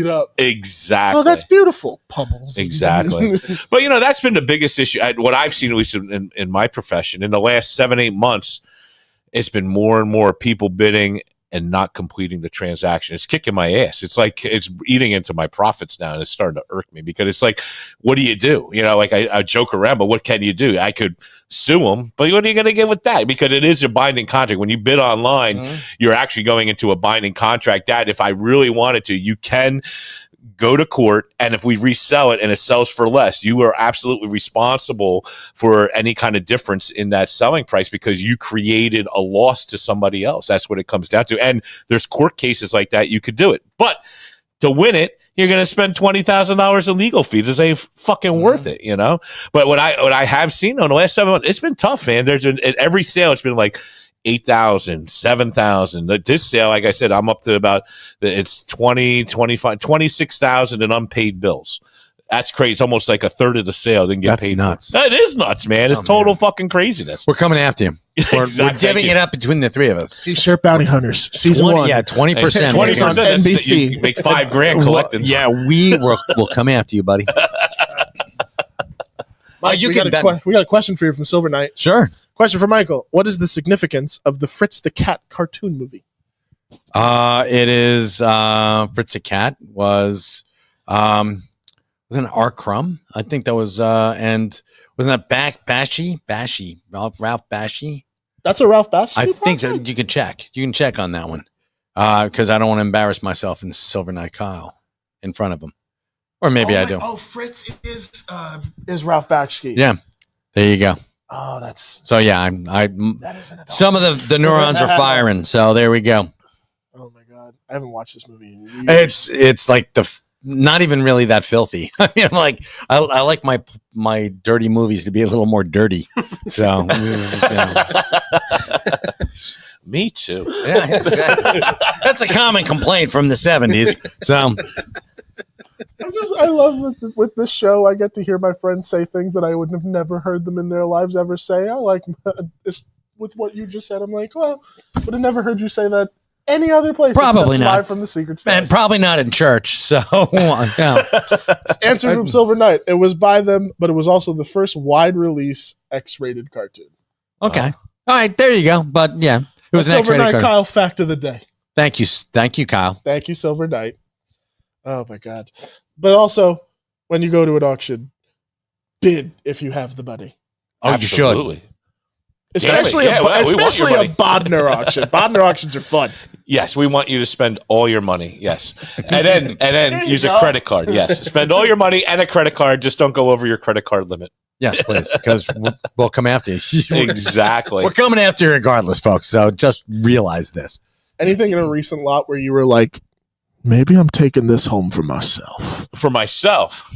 up. Exactly. Oh, that's beautiful. Pummels. Exactly. But that's been the biggest issue. What I've seen, at least in my profession, in the last 7-8 months, it's been more and more people bidding and not completing the transaction. It's kicking my ass. It's like it's eating into my profits now, and it's starting to irk me because it's like, what do you do? I joke around, but what can you do? I could sue them, but what are you going to get with that? Because it is a binding contract. When you bid online, you're actually going into a binding contract that if I really wanted to, you can go to court, and if we resell it and it sells for less, you are absolutely responsible for any kind of difference in that selling price because you created a loss to somebody else. That's what it comes down to. And there's court cases like that. You could do it. But to win it, you're going to spend $20,000 in legal fees. It ain't fucking worth it, you know? But what I have seen on the last 7 months, it's been tough, man. At every sale, it's been like 8,000, 7,000. This sale, like I said, I'm up to about, it's 20, 25, 26,000 in unpaid bills. That's crazy. It's almost like a third of the sale didn't get paid. That's nuts. That is nuts, man. It's total fucking craziness. We're coming after you. We're Exactly. divvying it up between the three of us. T-shirt bounty hunters, season 1. Yeah, 20%. 20%. on That's NBC. You make $5,000 collecting. Yeah, we'll come after you, buddy. Mike, you we, can got we got a question for you from Silver Knight. Sure. Question for Michael. What is the significance of the Fritz the Cat cartoon movie? It is Fritz the Cat was wasn't it R. Crumb? I think that was and wasn't that Bashy? Ralph Bashy? That's a Ralph Bash? I think so. You can check. You can check on that one. Because I don't want to embarrass myself in Silver Knight Kyle in front of him. Or maybe I do. Oh, Fritz is Ralph Bakshi. Yeah. There you go. Oh, that's So yeah, that is an adult. some of the neurons are firing. So there we go. Oh my god, I haven't watched this movie in years. It's like not even really that filthy. I mean, I like my dirty movies to be a little more dirty. So Me too. yeah, exactly. That's a common complaint from the 70s. So I love with this show. I get to hear my friends say things that I would have never heard them in their lives ever say. I like this with what you just said. I'm like, well, would have never heard you say that any other place. Probably except not. Live from the Secret Stars. and probably not in church. So yeah. Answer from Silver Knight. It was by them, but it was also the first wide release X-rated cartoon. Okay. All right, there you go. But yeah, it was an Silver X-rated Knight cartoon. Kyle fact of the day. Thank you, Kyle. Thank you, Silver Knight. Oh my god! But also, when you go to an auction, bid if you have the money. Oh, Absolutely. you should. Especially, Yeah, well, we want especially your a money. BODNAR auction. BODNAR auctions are fun. Yes, we want you to spend all your money. Yes, and then use a credit card. Yes, spend all your money and a credit card. Just don't go over your credit card limit. Yes, please, because we'll come after you. Exactly. We're coming after you regardless, folks. So just realize this. Anything in a recent lot where you were like, maybe I'm taking this home for myself. For myself,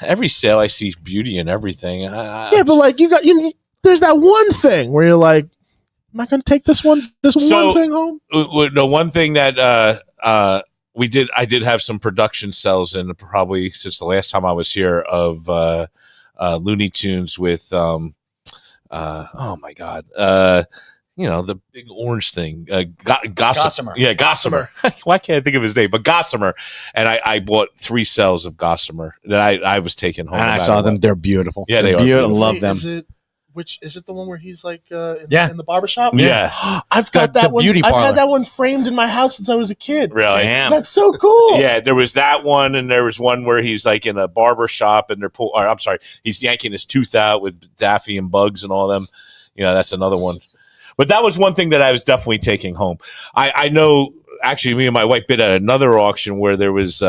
every sale I see beauty in everything. Yeah, but like there's that one thing where you're like, am I going to take this one thing home? The one thing that I did have some production cells in probably since the last time I was here of Looney Tunes with oh my god, the big orange thing, Gossamer. Yeah, Gossamer. Why can't I think of his name? But Gossamer, and I bought 3 cells of Gossamer that I was taking home. And I saw them. They're beautiful. Yeah, They're they are beautiful. beautiful. Love them. Is it the one where he's like in the barbershop? Yes. I've got The that one. beauty I've parlor. had that one framed in my house since I was a kid. Really? Damn. That's so cool. Yeah, there was that one, and there was one where he's like in a barber shop, and he's yanking his tooth out with Daffy and Bugs and all them. That's another one. But that was one thing that I was definitely taking home. I know, actually, me and my wife bid at another auction where there was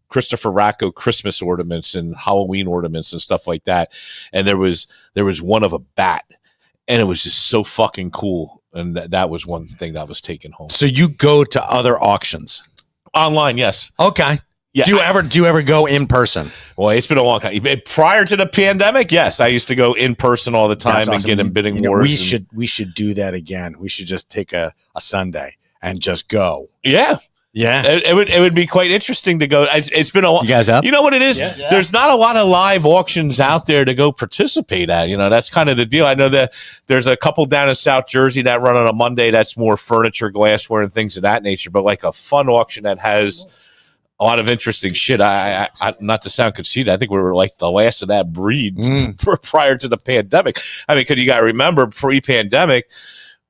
Christopher Racco Christmas ornaments and Halloween ornaments and stuff like that, and there was one of a bat, and it was just so fucking cool. And that was one thing that I was taking home. So you go to other auctions Online, yes. Okay. Yeah. Do you ever go in person? Well, it's been a long time. Prior to the pandemic, yes, I used to go in person all the time That's and awesome. get in bidding You know, wars. we should do that again. We should just take a Sunday and just go. Yeah, Yeah. it would be quite interesting to go. It's been a while. You guys up? You know what it is? Yeah. There's not a lot of live auctions out there to go participate at. That's kind of the deal. I know that there's a couple down in South Jersey that run on a Monday. That's more furniture, glassware, and things of that nature. But like a fun auction that has a lot of interesting shit. I not to sound conceited, I think we were like the last of that breed prior to the pandemic. I mean, because you got to remember, pre-pandemic,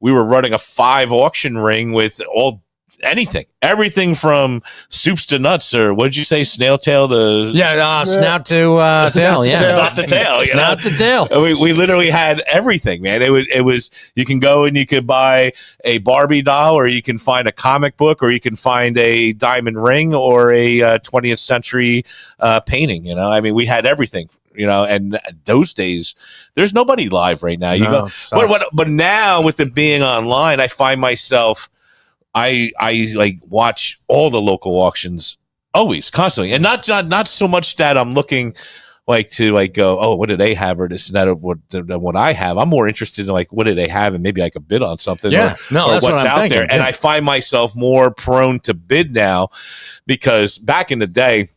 we were running a 5 auction ring with all anything, everything from soups to nuts, or what did you say, snail tail to snout to tail. Yeah, snout to tail. Snout to tail. We literally had everything, man. It was you can go and you could buy a Barbie doll, or you can find a comic book, or you can find a diamond ring, or a 20th century painting. You know, I mean, we had everything. You know, and those days, there's nobody live right now. You go, but now with it being online, I find myself, I like watch all the local auctions always, constantly, and not so much that I'm looking like to like go, oh, what do they have, or this and that, or what I have. I'm more interested in like, what do they have, and maybe I could bid on something. Yeah, or that's what's what I'm out thinking. there. And I find myself more prone to bid now, because back in the day,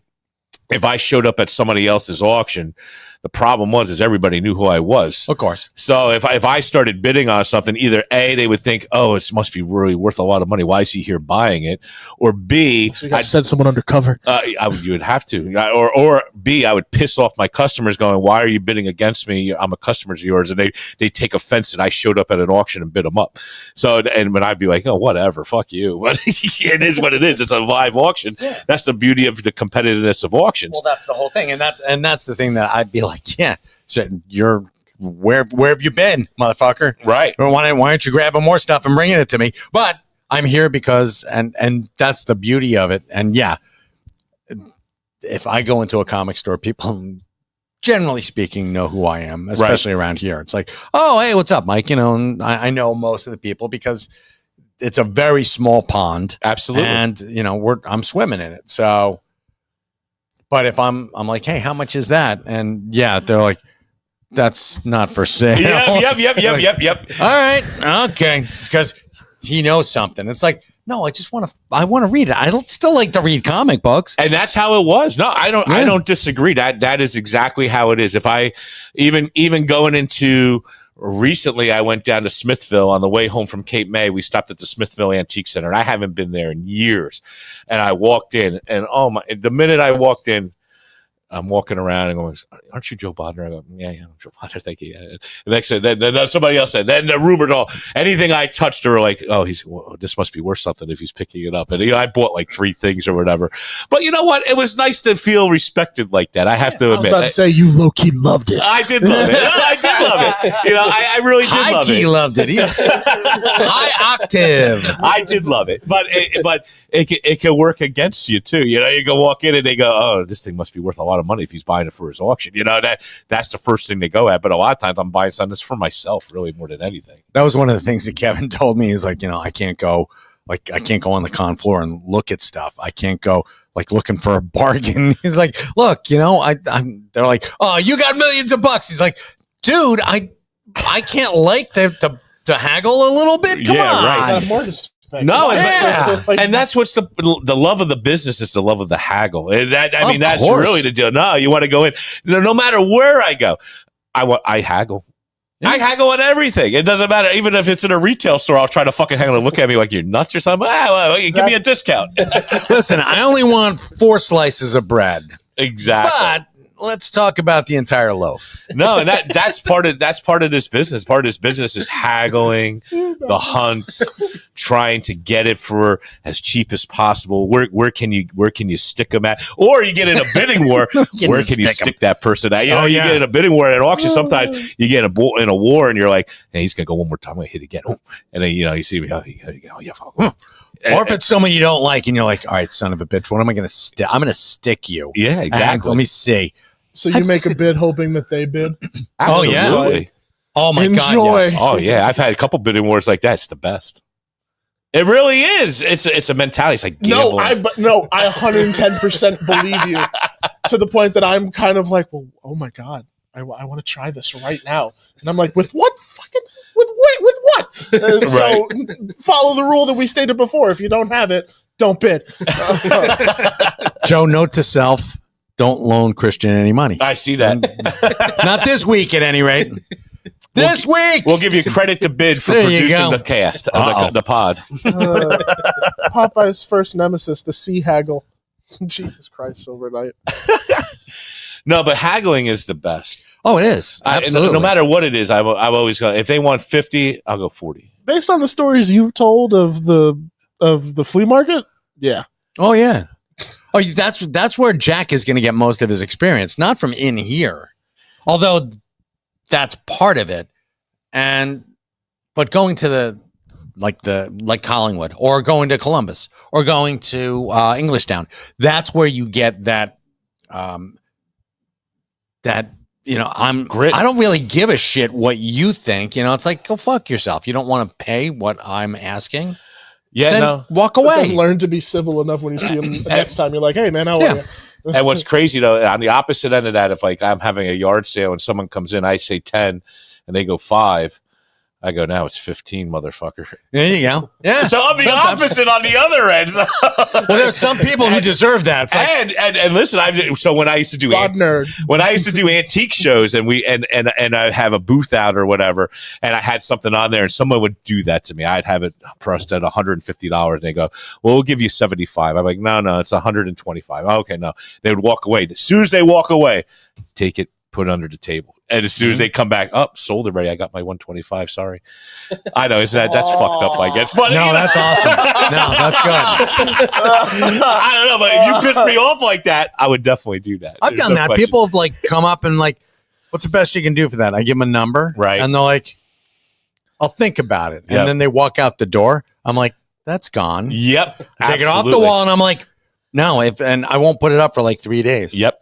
if I showed up at somebody else's auction, the problem was everybody knew who I was. Of course. So if I started bidding on something, either A, they would think, oh, it must be really worth a lot of money. Why is he here buying it? Or B, So you got to send someone undercover. you would have to. Or B, I would piss off my customers going, why are you bidding against me? I'm a customer of yours. And they take offense that I showed up at an auction and bid them up. So, and when I'd be like, oh, whatever, fuck you. But it is what it is. It's a live auction. Yeah. That's the beauty of the competitiveness of auctions. Well, that's the whole thing. And that's the thing that I'd be like, yeah, so you're where have you been, motherfucker? Right. Why aren't you grabbing more stuff and bringing it to me? But I'm here because, and that's the beauty of it. And yeah, if I go into a comic store, people, generally speaking, know who I am, especially around here. It's like, oh, hey, what's up, Mike? You know, and I know most of the people because it's a very small pond. Absolutely. And, you know, I'm swimming in it. So, but if I'm like, hey, how much is that? And yeah, they're like, that's not for sale. Yep. All right. Okay. Because he knows something. It's like, no, I want to read it. I still like to read comic books. And that's how it was. No, I don't disagree. That is exactly how it is. If I even going into recently, I went down to Smithville on the way home from Cape May. We stopped at the Smithville Antique Center, and I haven't been there in years. And I walked in, and the minute I walked in, I'm walking around and going, aren't you Joe Bodnar? I go, yeah, I'm Joe Bodnar. Thank you. And the next thing, then somebody else said, then the rumors all, anything I touched, they were like, oh, this must be worth something if he's picking it up. And I bought like 3 things or whatever. But you know what? It was nice to feel respected like that. I have to admit. I was about to say you low key loved it. I did love it. I did love it. You know, I really did love it. High key loved it. High octave. I did love it, but it can work against you too. You know, you go walk in and they go, oh, this thing must be worth a lot of money if he's buying it for his auction. You know, that's the first thing they go at. But a lot of times I'm buying something that's for myself, really, more than anything. That was one of the things that Kevin told me. Is like, you know, I can't go on the con floor and look at stuff. I can't go like looking for a bargain. He's like, look, you know, they're like, oh, you got millions of bucks. He's like, dude, I can't like to haggle a little bit. Come on. Right. More respect. No, Yeah. and that's what's the love of the business is the love of the haggle. And that's course. really the deal. No, you want to go in. No matter where I go, I haggle. Yeah. I haggle on everything. It doesn't matter. Even if it's in a retail store, I'll try to fucking haggle and look at me like you're nuts or something. Give me a discount. Listen, I only want 4 slices of bread. Exactly. But let's talk about the entire loaf. No, and that's part of this business. Part of this business is haggling, the hunts, trying to get it for as cheap as possible. Where can you stick them at? Or you get in a bidding war. Where can you stick that person at? You know, you get in a bidding war at an auction. Sometimes you get in a war, and you're like, hey, he's gonna go one more time. I'm gonna hit again. And then you see me. Oh, yeah. Or if it's someone you don't like, and you're like, all right, son of a bitch, what am I gonna stick? I'm gonna stick you. Yeah, exactly. And let me see. So you make a bid hoping that they bid? Absolutely. Oh, yeah. Oh my Enjoy. God! Yes. Oh yeah, I've had a couple bidding wars like that. It's the best. It really is. It's a mentality. It's like gambling. I 110% believe you to the point that I'm kind of like, well, oh my God, I want to try this right now. And I'm like, with what? With what? So follow the rule that we stated before. If you don't have it, don't bid. Joe, note to self: don't loan Christian any money. I see that. Not this week, at any rate. This week, we'll give you credit to bid for producing the cast, the pod. Popeye's first nemesis, the sea haggle. Jesus Christ, overnight. No, but haggling is the best. Oh, it is. Absolutely. No matter what it is, I've always go. If they want 50, I'll go 40. Based on the stories you've told of the of the flea market. Yeah. Oh yeah. Oh, that's where Jack is going to get most of his experience, not from in here, although that's part of it. But going to like Collingwood or going to Columbus or going to Englishtown, that's where you get that I'm Grit. I don't really give a shit what you think. It's like, go fuck yourself. You don't want to pay what I'm asking. Yeah, Then no. walk But away. then learn to be civil enough when you see him next time. You're like, hey man, how are you? And what's crazy though, on the opposite end of that, if like I'm having a yard sale and someone comes in, I say 10 and they go 5. I go, now it's 15, motherfucker. There you go. Yeah. So I'm the Sometimes. opposite on the other end. Well, there's some people who deserve that. It's like, and listen, so when I used to do BODNAR. when I used to do antique shows and I have a booth out or whatever, and I had something on there and someone would do that to me, I'd have it priced at $150 and they go, well, we'll give you 75. I'm like, no, it's 125. Okay, no. They would walk away. As soon as they walk away, take it, put it under the table. And as soon as they come back, sold already. I got my 125. Sorry. I know that's fucked up, I guess. But no, that's awesome. No, that's good. I don't know, but if you piss me off like that, I would definitely do that. I've There's done no that. question. People have like come up and like, what's the best you can do for that? I give them a number. Right. And they're like, I'll think about it. And Yep. then they walk out the door. I'm like, that's gone. Yep. Take it off the absolutely. wall. And I'm like, no, and I won't put it up for like 3 days. Yep.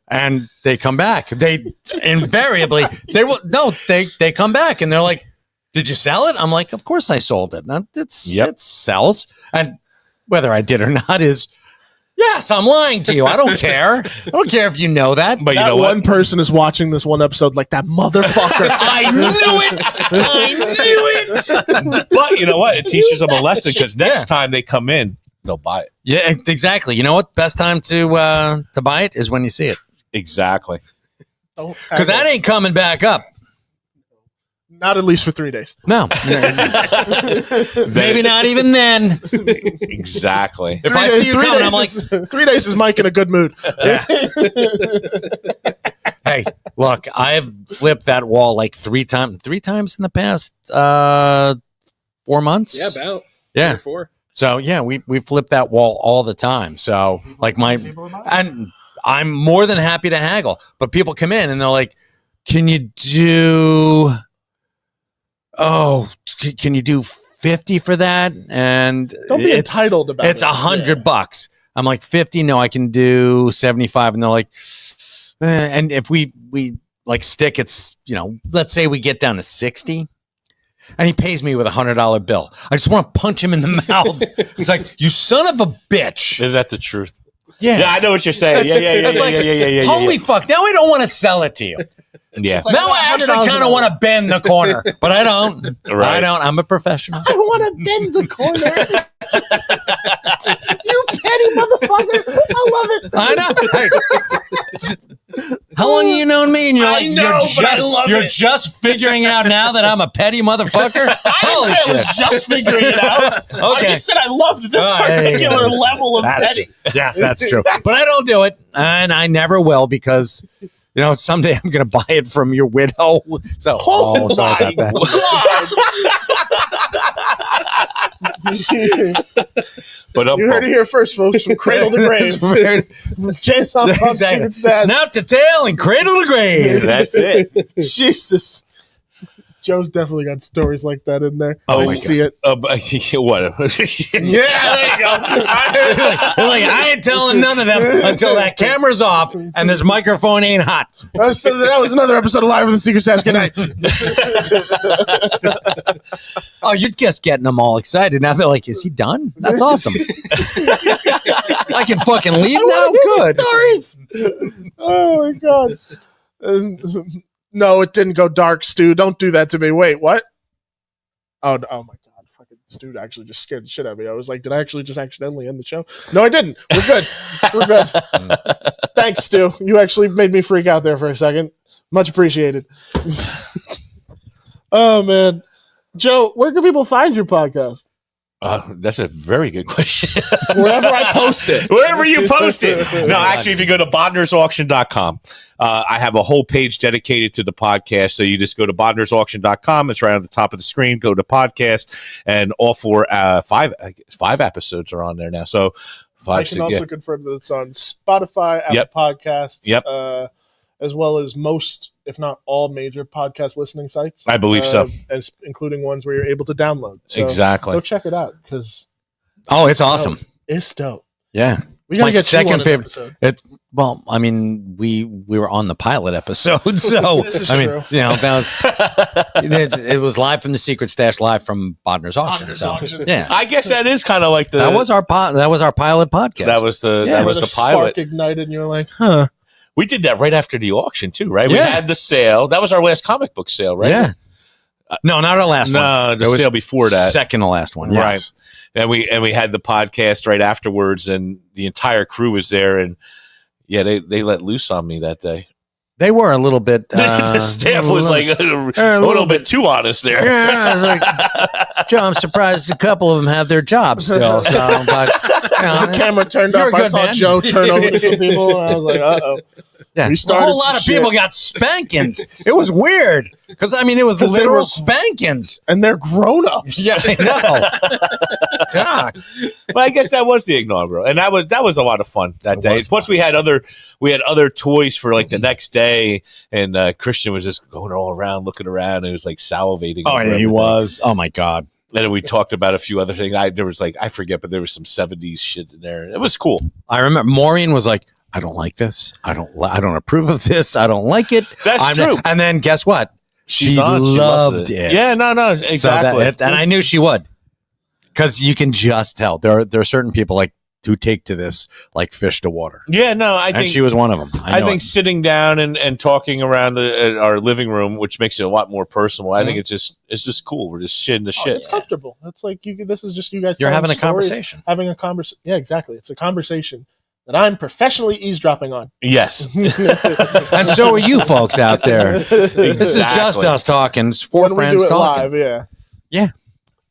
And they come back. They invariably, they come back and they're like, did you sell it? I'm like, of course I sold it. Now, it sells. And whether I did or not is, yes, I'm lying to you. I don't care. I don't care if you know that. But you That know what? one person is watching this one episode like that motherfucker. I knew it. But you know what? It teaches them a lesson because next time they come in, they'll buy it. Yeah, exactly. You know what? Best time to buy it is when you see it. Exactly. Because that ain't coming back up. not at least for 3 days. No. Maybe not even then. Exactly. If I see you coming, I'm like, 3 days is Mike in a good mood. hey, look, I've flipped that wall like three times in the past 4 months. Yeah, about Yeah. 3 or 4. So yeah, we flip that wall all the time. So like and I'm more than happy to haggle, but people come in and they're like, can you do 50 for that? And Don't be entitled about it. It's $100. I'm like, 50. No, I can do 75. And they're like, and if we like stick, it's, let's say we get down to 60. And he pays me with $100 bill. I just want to punch him in the mouth. He's like, "You son of a bitch!" Is that the truth? Yeah, I know what you're saying. Yeah. Holy fuck! Now I don't want to sell it to you. Yeah. like, Now I actually kind of want to bend the corner, but I don't. Right. I don't. I'm a professional. I want to bend the corner. You petty motherfucker. I love it. I know. Hey. How long have you known me? And you're like, you're just figuring out now that I'm a petty motherfucker? Holy I shit. was just figuring it out. Okay. I just said I loved this particular level of petty. Yes, that's true. But I don't do it, and I never will because, someday I'm going to buy it from your widow. So, sorry about that. But You heard it here first, folks. From cradle to grave. From Jason Bob Stewart's dad. Snout to tail and cradle to grave. That's it. Jesus. Joe's definitely got stories like that in there. Oh I my see it. What? Yeah, there you go. Like, I ain't telling none of them until that camera's off and this microphone ain't hot. So that was another episode of Live from the Secret Stash. Good night. Oh, you're just getting them all excited. Now they're like, is he done? That's awesome. I can fucking leave now? Good. Stories. Oh, my God. No, it didn't go dark, Stu. Don't do that to me. Wait, what? Oh my God. Fucking Stu actually just scared the shit out of me. I was like, did I actually just accidentally end the show? No, I didn't. We're good. We're good. Thanks, Stu. You actually made me freak out there for a second. Much appreciated. Oh, man. Joe, where can people find your podcast? That's a very good question. Wherever I post it. Wherever you post it. No, actually, if you go to bodnarsauction.com, I have a whole page dedicated to the podcast. So you just go to bodnarsauction.com. It's right on the top of the screen. Go to podcast, and all five episodes are on there now. So I can also confirm that it's on Spotify, Apple Podcasts, as well as most, if not all, major podcast listening sites. I believe so, including ones where you're able to download. So exactly. Go check it out because it's awesome. It's dope. Yeah, we gotta get second favorite. Episode. Well, I mean, we were on the pilot episode, so This is I mean, true. that was it was live from the Secret Stash, live from Bodner's Auction. Auction. Yeah, I guess that is kind of like that was our pilot podcast. That was the pilot. Spark ignited, and you're like, huh. We did that right after the auction too, right? We Yeah. had the sale. That was our last comic book sale, right? Yeah. No, not our last one. No, the sale before that. Second to last one. Right. Yes. And we had the podcast right afterwards, and the entire crew was there, and yeah, they let loose on me that day. They were a little bit. The staff was like a little bit too honest there. Yeah, like, Joe, I'm surprised a couple of them have their jobs still. So, but The camera turned off. I saw Joe turn over to some people, and I was like, "Uh-oh." Yeah, We a started whole lot some of people got spankings. It was weird because I mean it was 'Cause they literal were- spankings. And they're grown-ups. Yeah, I know. God, But I guess that was the inaugural, and that was a lot of fun that day. Plus, we had other toys for like the next day, and Christian was just going all around, looking around, and it was like salivating. oh over yeah, he everything. was. Oh my God. And then we talked about a few other things. There was like, I forget, but there was some 70s shit in there. It was cool. I remember Maureen was like, "I don't like this. I don't approve of this. I don't like it." That's true. And then guess what? She loves loved it. Yeah, no, exactly. And I knew she would, because you can just tell there are certain people like who take to this like fish to water. Yeah, no, I And think she was one of them. I think sitting down and talking around our living room, which makes it a lot more personal. I think it's just cool. We're just shitting the shit. It's comfortable. It's like this is just you guys. You're telling having a stories, conversation. Having a conversation. Yeah, exactly. It's a conversation that I'm professionally eavesdropping on. Yes. And so are you folks out there. This is just us talking. It's four When we friends do it talking. live, yeah.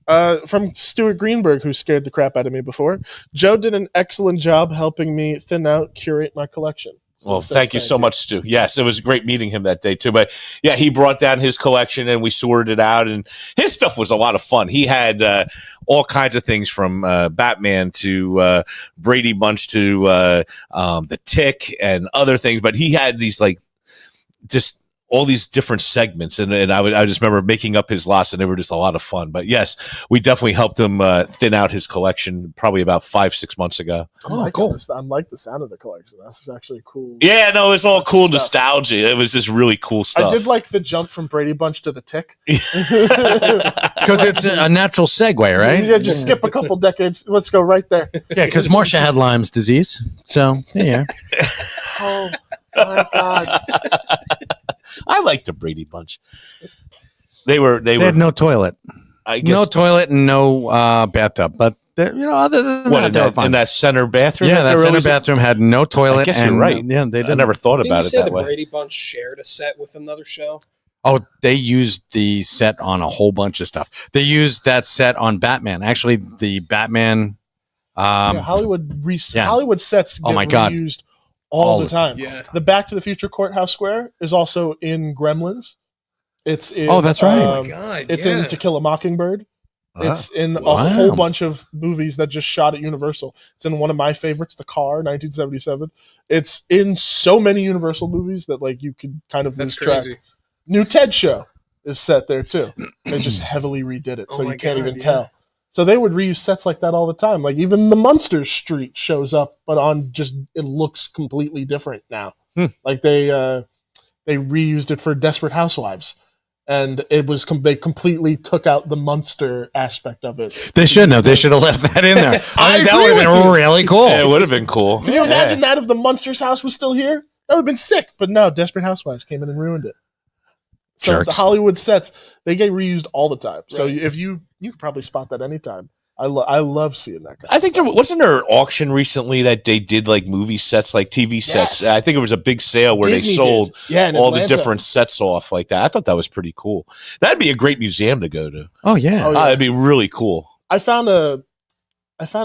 Yeah. From Stuart Greenberg, who scared the crap out of me before. Joe did an excellent job helping me thin out, curate my collection. Well, thank you so much, Stu. Yes, it was great meeting him that day too. But yeah, he brought down his collection and we sorted it out, and his stuff was a lot of fun. He had all kinds of things from Batman to Brady Bunch to the Tick and other things. But he had these like just all these different segments, and I just remember making up his lots, and they were just a lot of fun. But yes, we definitely helped him thin out his collection probably about 5-6 months ago. Cool. I like the sound of the collection. That's actually cool. Yeah, no, it's all cool stuff. nostalgia. It was just really cool stuff. I did like the jump from Brady Bunch to the Tick. Because it's a natural segue, right? Yeah, just skip a couple decades. Let's go right there. Yeah, because Marcia had Lyme's disease. So, yeah. Oh, my God. I liked the Brady Bunch. They had no toilet. I guess, No toilet and no bathtub. But, other than what, that, they were fine. in that center bathroom. Yeah, that there center was- bathroom had no toilet. I guess and, you're right. Yeah, they I didn't. never thought Didn't about you it say that the way. Brady Bunch shared a set with another show? Oh, they used the set on a whole bunch of stuff. They used that set on Batman. Actually, the Batman. Yeah, Hollywood sets get Oh my God. reused all the time. Yeah. The Back to the Future Courthouse Square is also in Gremlins. It's in, Oh, that's right. Oh my God. It's yeah. in To Kill a Mockingbird. It's in a Wow. whole bunch of movies that just shot at Universal. It's in one of my favorites, The Car, 1977. It's in so many Universal movies that like you could kind of That's lose track. crazy. New Ted Show is set there too. They just heavily redid it, so Oh my you can't God, even yeah. tell. So they would reuse sets like that all the time. Like even the Munster Street shows up, but on just it looks completely different now. Like they reused it for Desperate Housewives, and it was they completely took out the Munster aspect of it. They shouldn't have. They should have left that in there. I think that agree would have with been you. really cool. Yeah, it would have been cool. Can you imagine that if the Munsters house was still here? That would have been sick. But no, Desperate Housewives came in and ruined it. So Jerks. the Hollywood sets, they get reused all the time. So Right. if you could probably spot that anytime. I love seeing that. I think wasn't there an auction recently that they did like movie sets, like TV sets. Yes. I think it was a big sale where Disney they sold did. Yeah, in all the Atlanta. different sets off like that. I thought that was pretty cool. That'd be a great museum to go to. Oh, yeah. Oh, yeah. It'd be really cool. I found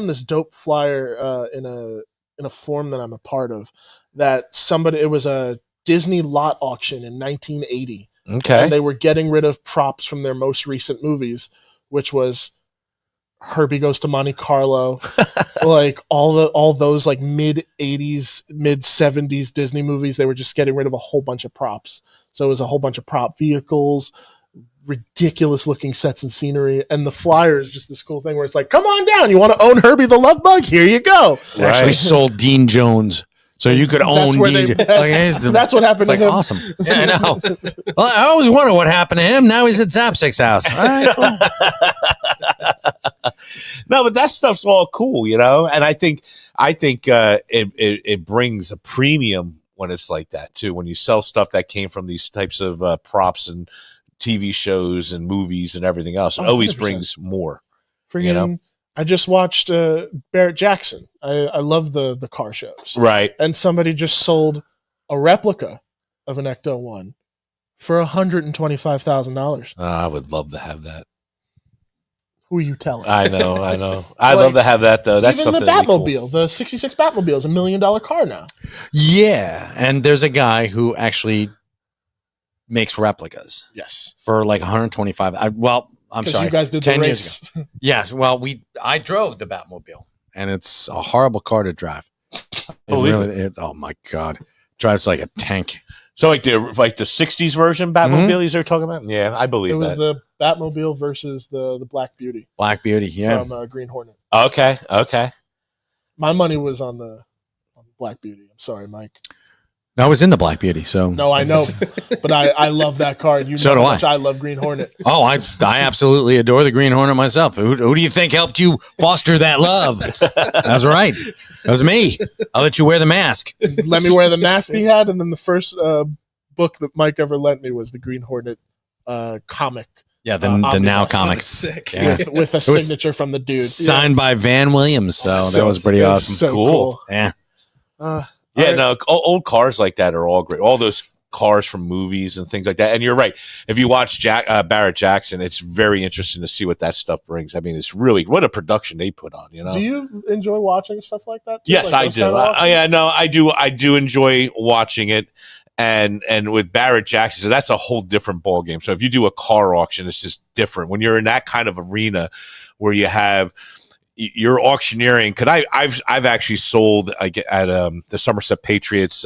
this dope flyer in a forum that I'm a part of. That it was a Disney lot auction in 1980, Okay. and they were getting rid of props from their most recent movies, which was Herbie Goes to Monte Carlo, like all those like mid 80s, mid 70s Disney movies. They were just getting rid of a whole bunch of props. So it was a whole bunch of prop vehicles, ridiculous looking sets and scenery, and the flyer is just this cool thing where it's like, come on down, you want to own Herbie the Love Bug? Here you go. They actually sold Dean Jones. So you could own That's where Dean. that's what happened It's to like him. awesome. Yeah, I know. Well, I always wonder what happened to him. Now he's at Zapsik's house. All right, cool. No, but that stuff's all cool, you know. And I think it brings a premium when it's like that too. When you sell stuff that came from these types of props and TV shows and movies and everything else, it always 100%. brings more. Friggin', You know? I just watched Barrett Jackson. I love the car shows. Right. And somebody just sold a replica of an Ecto 1 for $125,000. I would love to have that. Who are you telling? I know. I'd love to have that though. That's even the something that'd be Batmobile, the 66 Batmobile is $1 million car now. Yeah, and there's a guy who actually makes replicas Yes. for like 125. I'm Because sorry. you guys did 10 the years race. ago. Yes. Well, I drove the Batmobile, and it's a horrible car to drive. Oh my god, drives like a tank. So like the 60s version Batmobiles they're talking about? Yeah, I believe It was that. the Batmobile versus the Black Beauty Black Beauty. Yeah. from Green Hornet. Okay. My money was on the Black Beauty. I'm sorry, Mike. I was in the Black Beauty, so No, I know, but I love that car. You know So do how I. much I love Green Hornet. Oh, I absolutely adore the Green Hornet myself. Who do you think helped you foster that love? That's right. That was me. I'll let you wear the mask. Let me wear the mask he had, and then the first book that Mike ever lent me was the Green Hornet comic. Yeah, the Omnibus. Now comics. Sick. Yeah. With a was signature from the dude. Signed by Van Williams. So that So- was pretty it's awesome. so Cool. Yeah. Yeah, Alright. no, old cars like that are all great. All those cars from movies and things like that. And you're right. If you watch Barrett Jackson, it's very interesting to see what that stuff brings. I mean, it's really what a production they put on. You know. Do you enjoy watching stuff like that? Too? Yes, Like I those do. kind of auctions? Yeah, no, I do. I do enjoy watching it. And with Barrett Jackson, so that's a whole different ball game. So if you do a car auction, it's just different. When you're in that kind of arena where you have you're auctioneering, because I've actually sold at the Somerset Patriots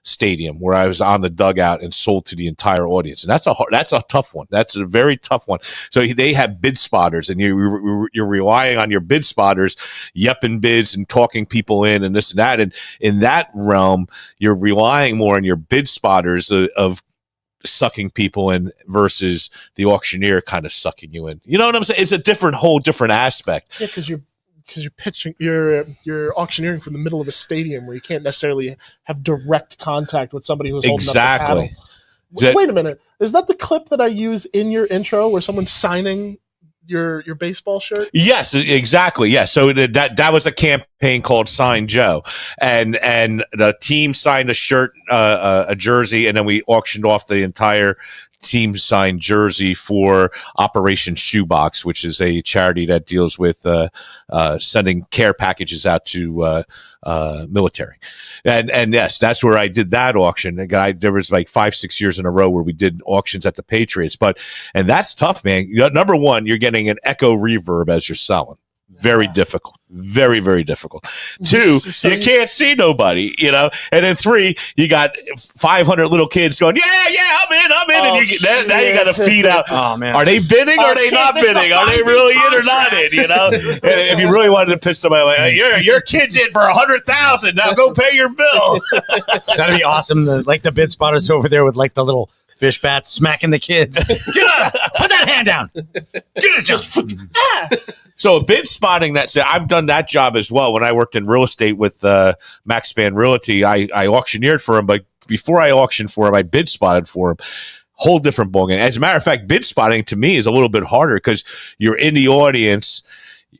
stadium, where I was on the dugout and sold to the entire audience, and that's a tough one. That's a very tough one. So they have bid spotters, and you're relying on your bid spotters, yepping bids and talking people in and this and that. And in that realm, you're relying more on your bid spotters of sucking people in versus the auctioneer kind of sucking you in. You know what I'm saying? It's a whole different aspect. Yeah, because you're pitching, you're auctioneering from the middle of a stadium where you can't necessarily have direct contact with somebody who's holding up the paddle. Wait a minute, is that the clip that I use in your intro where someone's signing your baseball shirt? Yes, exactly. Yes. So that was a campaign called Sign Joe, and the team signed a shirt, a jersey, and then we auctioned off the entire team signed jersey for Operation Shoebox, which is a charity that deals with sending care packages out to military. And yes, that's where I did that auction. There was like 5-6 years in a row where we did auctions at the Patriots, and that's tough, man. Number one, you're getting an echo reverb as you're selling. Very difficult. Very, very difficult. 2, So you can't see nobody, you know. And then 3, you got 500 little kids going, yeah, I'm in. Oh, And now you got to feed out. Oh man. Are they bidding or are they not bidding? Are they really in or not in? You know, and if you really wanted to piss somebody like, your kid's in for 100,000, now go pay your bill. That'd be awesome. Like the bid spotters over there with like the little fish bats smacking the kids. Get up! Put that hand down. Get it, just. So bid spotting, I've done that job as well. When I worked in real estate with Max Span Realty, I auctioneered for him, but before I auctioned for him, I bid spotted for him. Whole different ballgame. As a matter of fact, bid spotting to me is a little bit harder because you're in the audience.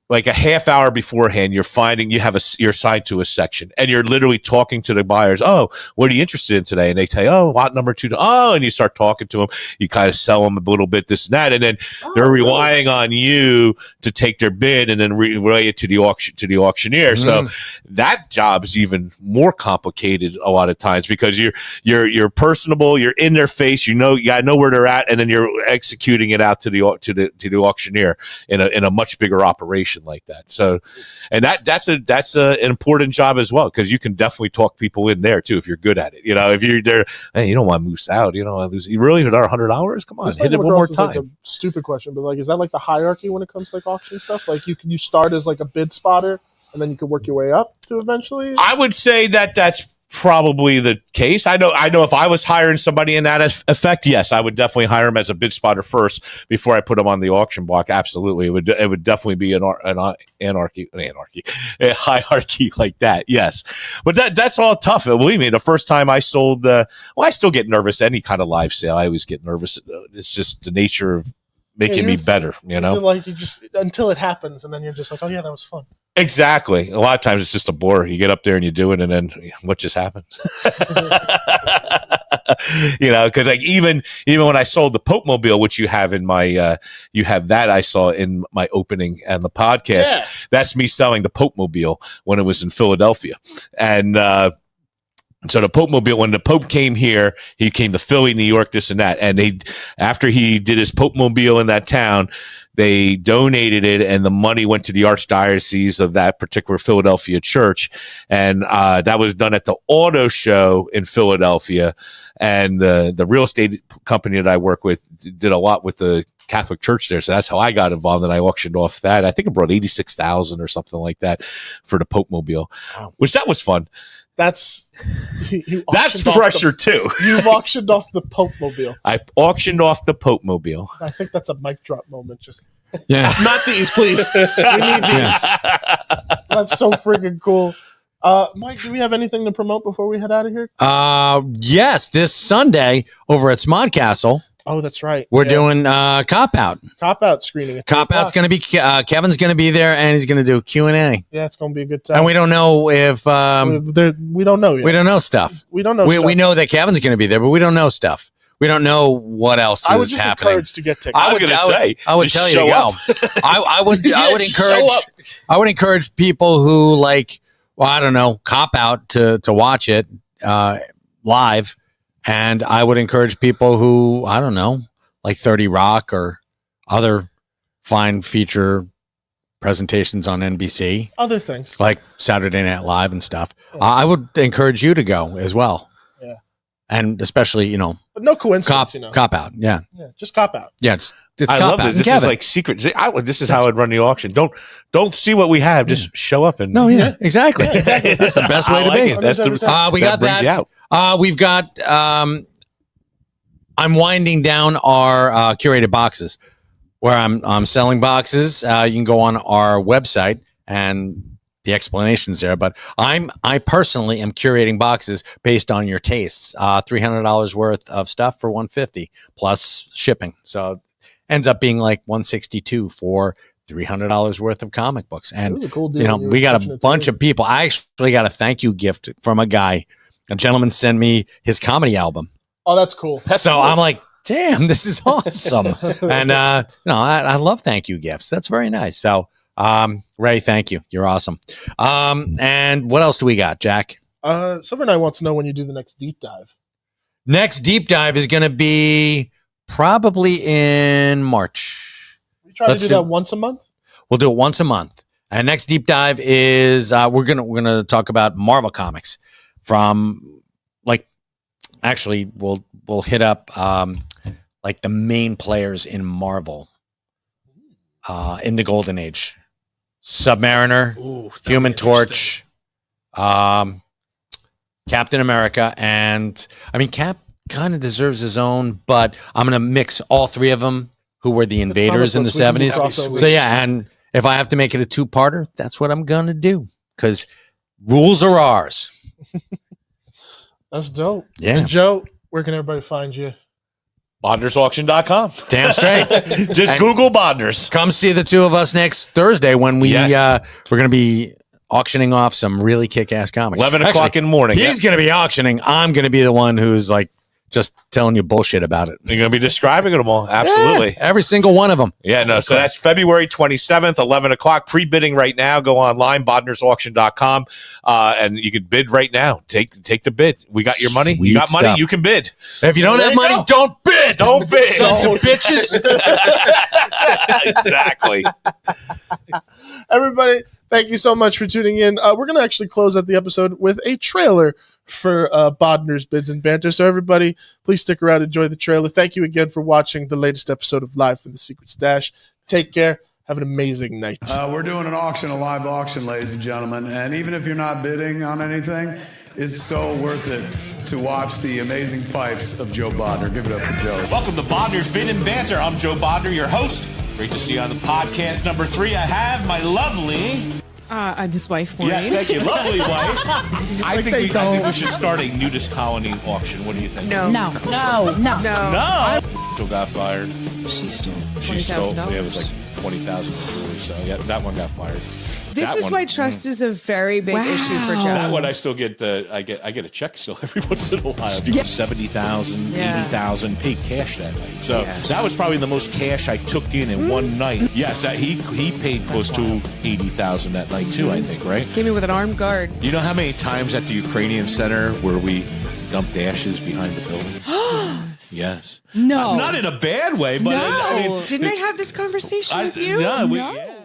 like a half hour beforehand, you're finding you're assigned to a section, and you're literally talking to the buyers. Oh, what are you interested in today? And they tell you, oh, lot number 2. Oh, and you start talking to them. You kind of sell them a little bit, this and that, and then they're relying on you to take their bid and then relay it to the auctioneer. So that job is even more complicated a lot of times because you're personable, you're in their face, you gotta know where they're at, and then you're executing it out to the auctioneer in a much bigger operation like that. So, and that's an important job as well, because you can definitely talk people in there too if you're good at it. If you're there, hey, you don't want to moose out. You don't want to lose. You really are $100? Come on, hit it one more time. Like a stupid question, but like, is that like the hierarchy when it comes to like auction stuff? Like you start as like a bid spotter, and then you can work your way up to eventually. I would say that's probably the case. I know if I was hiring somebody in that effect, yes, I would definitely hire him as a bid spotter first before I put him on the auction block. Absolutely. It would definitely be an anarchy, a hierarchy like that. Yes. But that's all tough. Believe me, the first time I sold, I still get nervous any kind of live sale. I always get nervous. It's just the nature of making me better, Like you just until it happens, and then you're just like, oh yeah, that was fun. Exactly. A lot of times it's just a bore. You get up there and you do it, and then what just happened? Because like even when I sold the Pope Mobile, which you have in my, you have that I saw in my opening and the podcast. Yeah. That's me selling the Pope Mobile when it was in Philadelphia, and so the Pope Mobile, when the Pope came here, he came to Philly, New York, this and that, and after he did his Pope Mobile in that town, they donated it, and the money went to the archdiocese of that particular Philadelphia church. And that was done at the auto show in Philadelphia. And the real estate company that I work with did a lot with the Catholic Church there. So that's how I got involved, and I auctioned off that. I think it brought $86,000 or something like that for the Pope Mobile, which that was fun. That's pressure too. You've auctioned off the Pope Mobile. I auctioned off the Pope Mobile. I think that's a mic drop moment. Just not these, please. We need these. That's so freaking cool. Mike, do we have anything to promote before we head out of here? Yes, this Sunday over at Smodcastle. Oh, that's right. We're doing Cop Out. Cop Out screening. Cop Out's going to be Kevin's going to be there, and he's going to do Q&A. Yeah, it's going to be a good time. And we don't know if we don't know yet. We don't know stuff. We don't know. We know that Kevin's going to be there, but we don't know stuff. We don't know what else is happening. I would just encourage to get tickets. I would tell you to go. I would encourage people who like, well, I don't know, Cop Out to watch it live. And I would encourage people who, I don't know, like 30 Rock or other fine feature presentations on NBC. Other things. Like Saturday Night Live and stuff. Yeah. I would encourage you to go as well. Yeah. And especially, but no coincidence, Cop Out. Yeah. Yeah. Just Cop Out. Yeah. It's I Cop love Out. this. This is like secret. This is how I'd run the auction. Don't see what we have. Just show up and. No, yeah, exactly. That's the best way to be. We got that. We've got. I'm winding down our curated boxes, where I'm selling boxes. You can go on our website and the explanations there. But I personally am curating boxes based on your tastes. $300 worth of stuff for $150 plus shipping. So ends up being like $162 for $300 worth of comic books. And a cool deal. We got a bunch of people. I actually got a thank you gift from a guy. A gentleman sent me his comedy album. Oh, that's cool. So I'm like, damn, this is awesome. And I love thank you gifts. That's very nice. So Ray, thank you. You're awesome. And what else do we got, Jack? Silver Knight wants to know when you do the next deep dive. Next deep dive is going to be probably in March. We try to do that once a month. We'll do it once a month. And next deep dive is we're gonna talk about Marvel comics from actually we'll hit up like the main players in Marvel in the Golden Age. Submariner, Human Torch, Captain America, and I mean Cap kind of deserves his own, but I'm going to mix all three of them who were the invaders in the 70s. So yeah, and if I have to make it a two-parter, that's what I'm going to do because rules are ours. That's dope. Yeah. And Joe, where can everybody find you? BODNARsAuction.com. Damn straight. Just Google Bodnars. Come see the two of us next Thursday when we're going to be auctioning off some really kick-ass comics. 11 o'clock in the morning. He's going to be auctioning. I'm going to be the one who's like just telling you bullshit about it. You're going to be describing them all. Absolutely. Yeah, every single one of them. Yeah, no. So that's February 27th, 11 o'clock. Pre-bidding right now. Go online, BODNARsAuction.com, and you can bid right now. Take the bid. We got your money. Sweet You got money. stuff. You can bid. If you don't have money, don't bid. Don't bid. Sons of bitches. Exactly. Everybody, thank you so much for tuning in. We're going to actually close out the episode with a trailer for Bodnar's Bids and Banter. So everybody, please stick around, enjoy the trailer. Thank you again for watching the latest episode of Live from the Secret Stash. Take care. Have an amazing night. We're doing an auction, a live auction, ladies and gentlemen. And even if you're not bidding on anything, it's so worth it to watch the amazing pipes of Joe Bodnar. Give it up for Joe. Welcome to Bodnar's Bid and Banter. I'm Joe Bodnar, your host. Great to see you on the podcast. Number 3, I have my lovely... I'm his wife, Maureen. Yes, thank you. Lovely wife. I think we should start a nudist colony auction. What do you think? No. No. No. Still got fired. She stole She stole. $20,000. Yeah, it was like 20,000 in jewelry. So yeah, that one got fired. This That is one- why trust is a very big issue for Joe. That one I still get. I get a check still every once in a while. If you get 70,000, Yeah. 80,000, paid cash that night. So that was probably the most cash I took in one night. Yes, he paid close to 80,000 that night too. I think, right? Came in with an armed guard. You know how many times at the Ukrainian Center where we dumped ashes behind the building? Yes. No. Not in a bad way, but No. I mean, Didn't I have this conversation with you? No. No.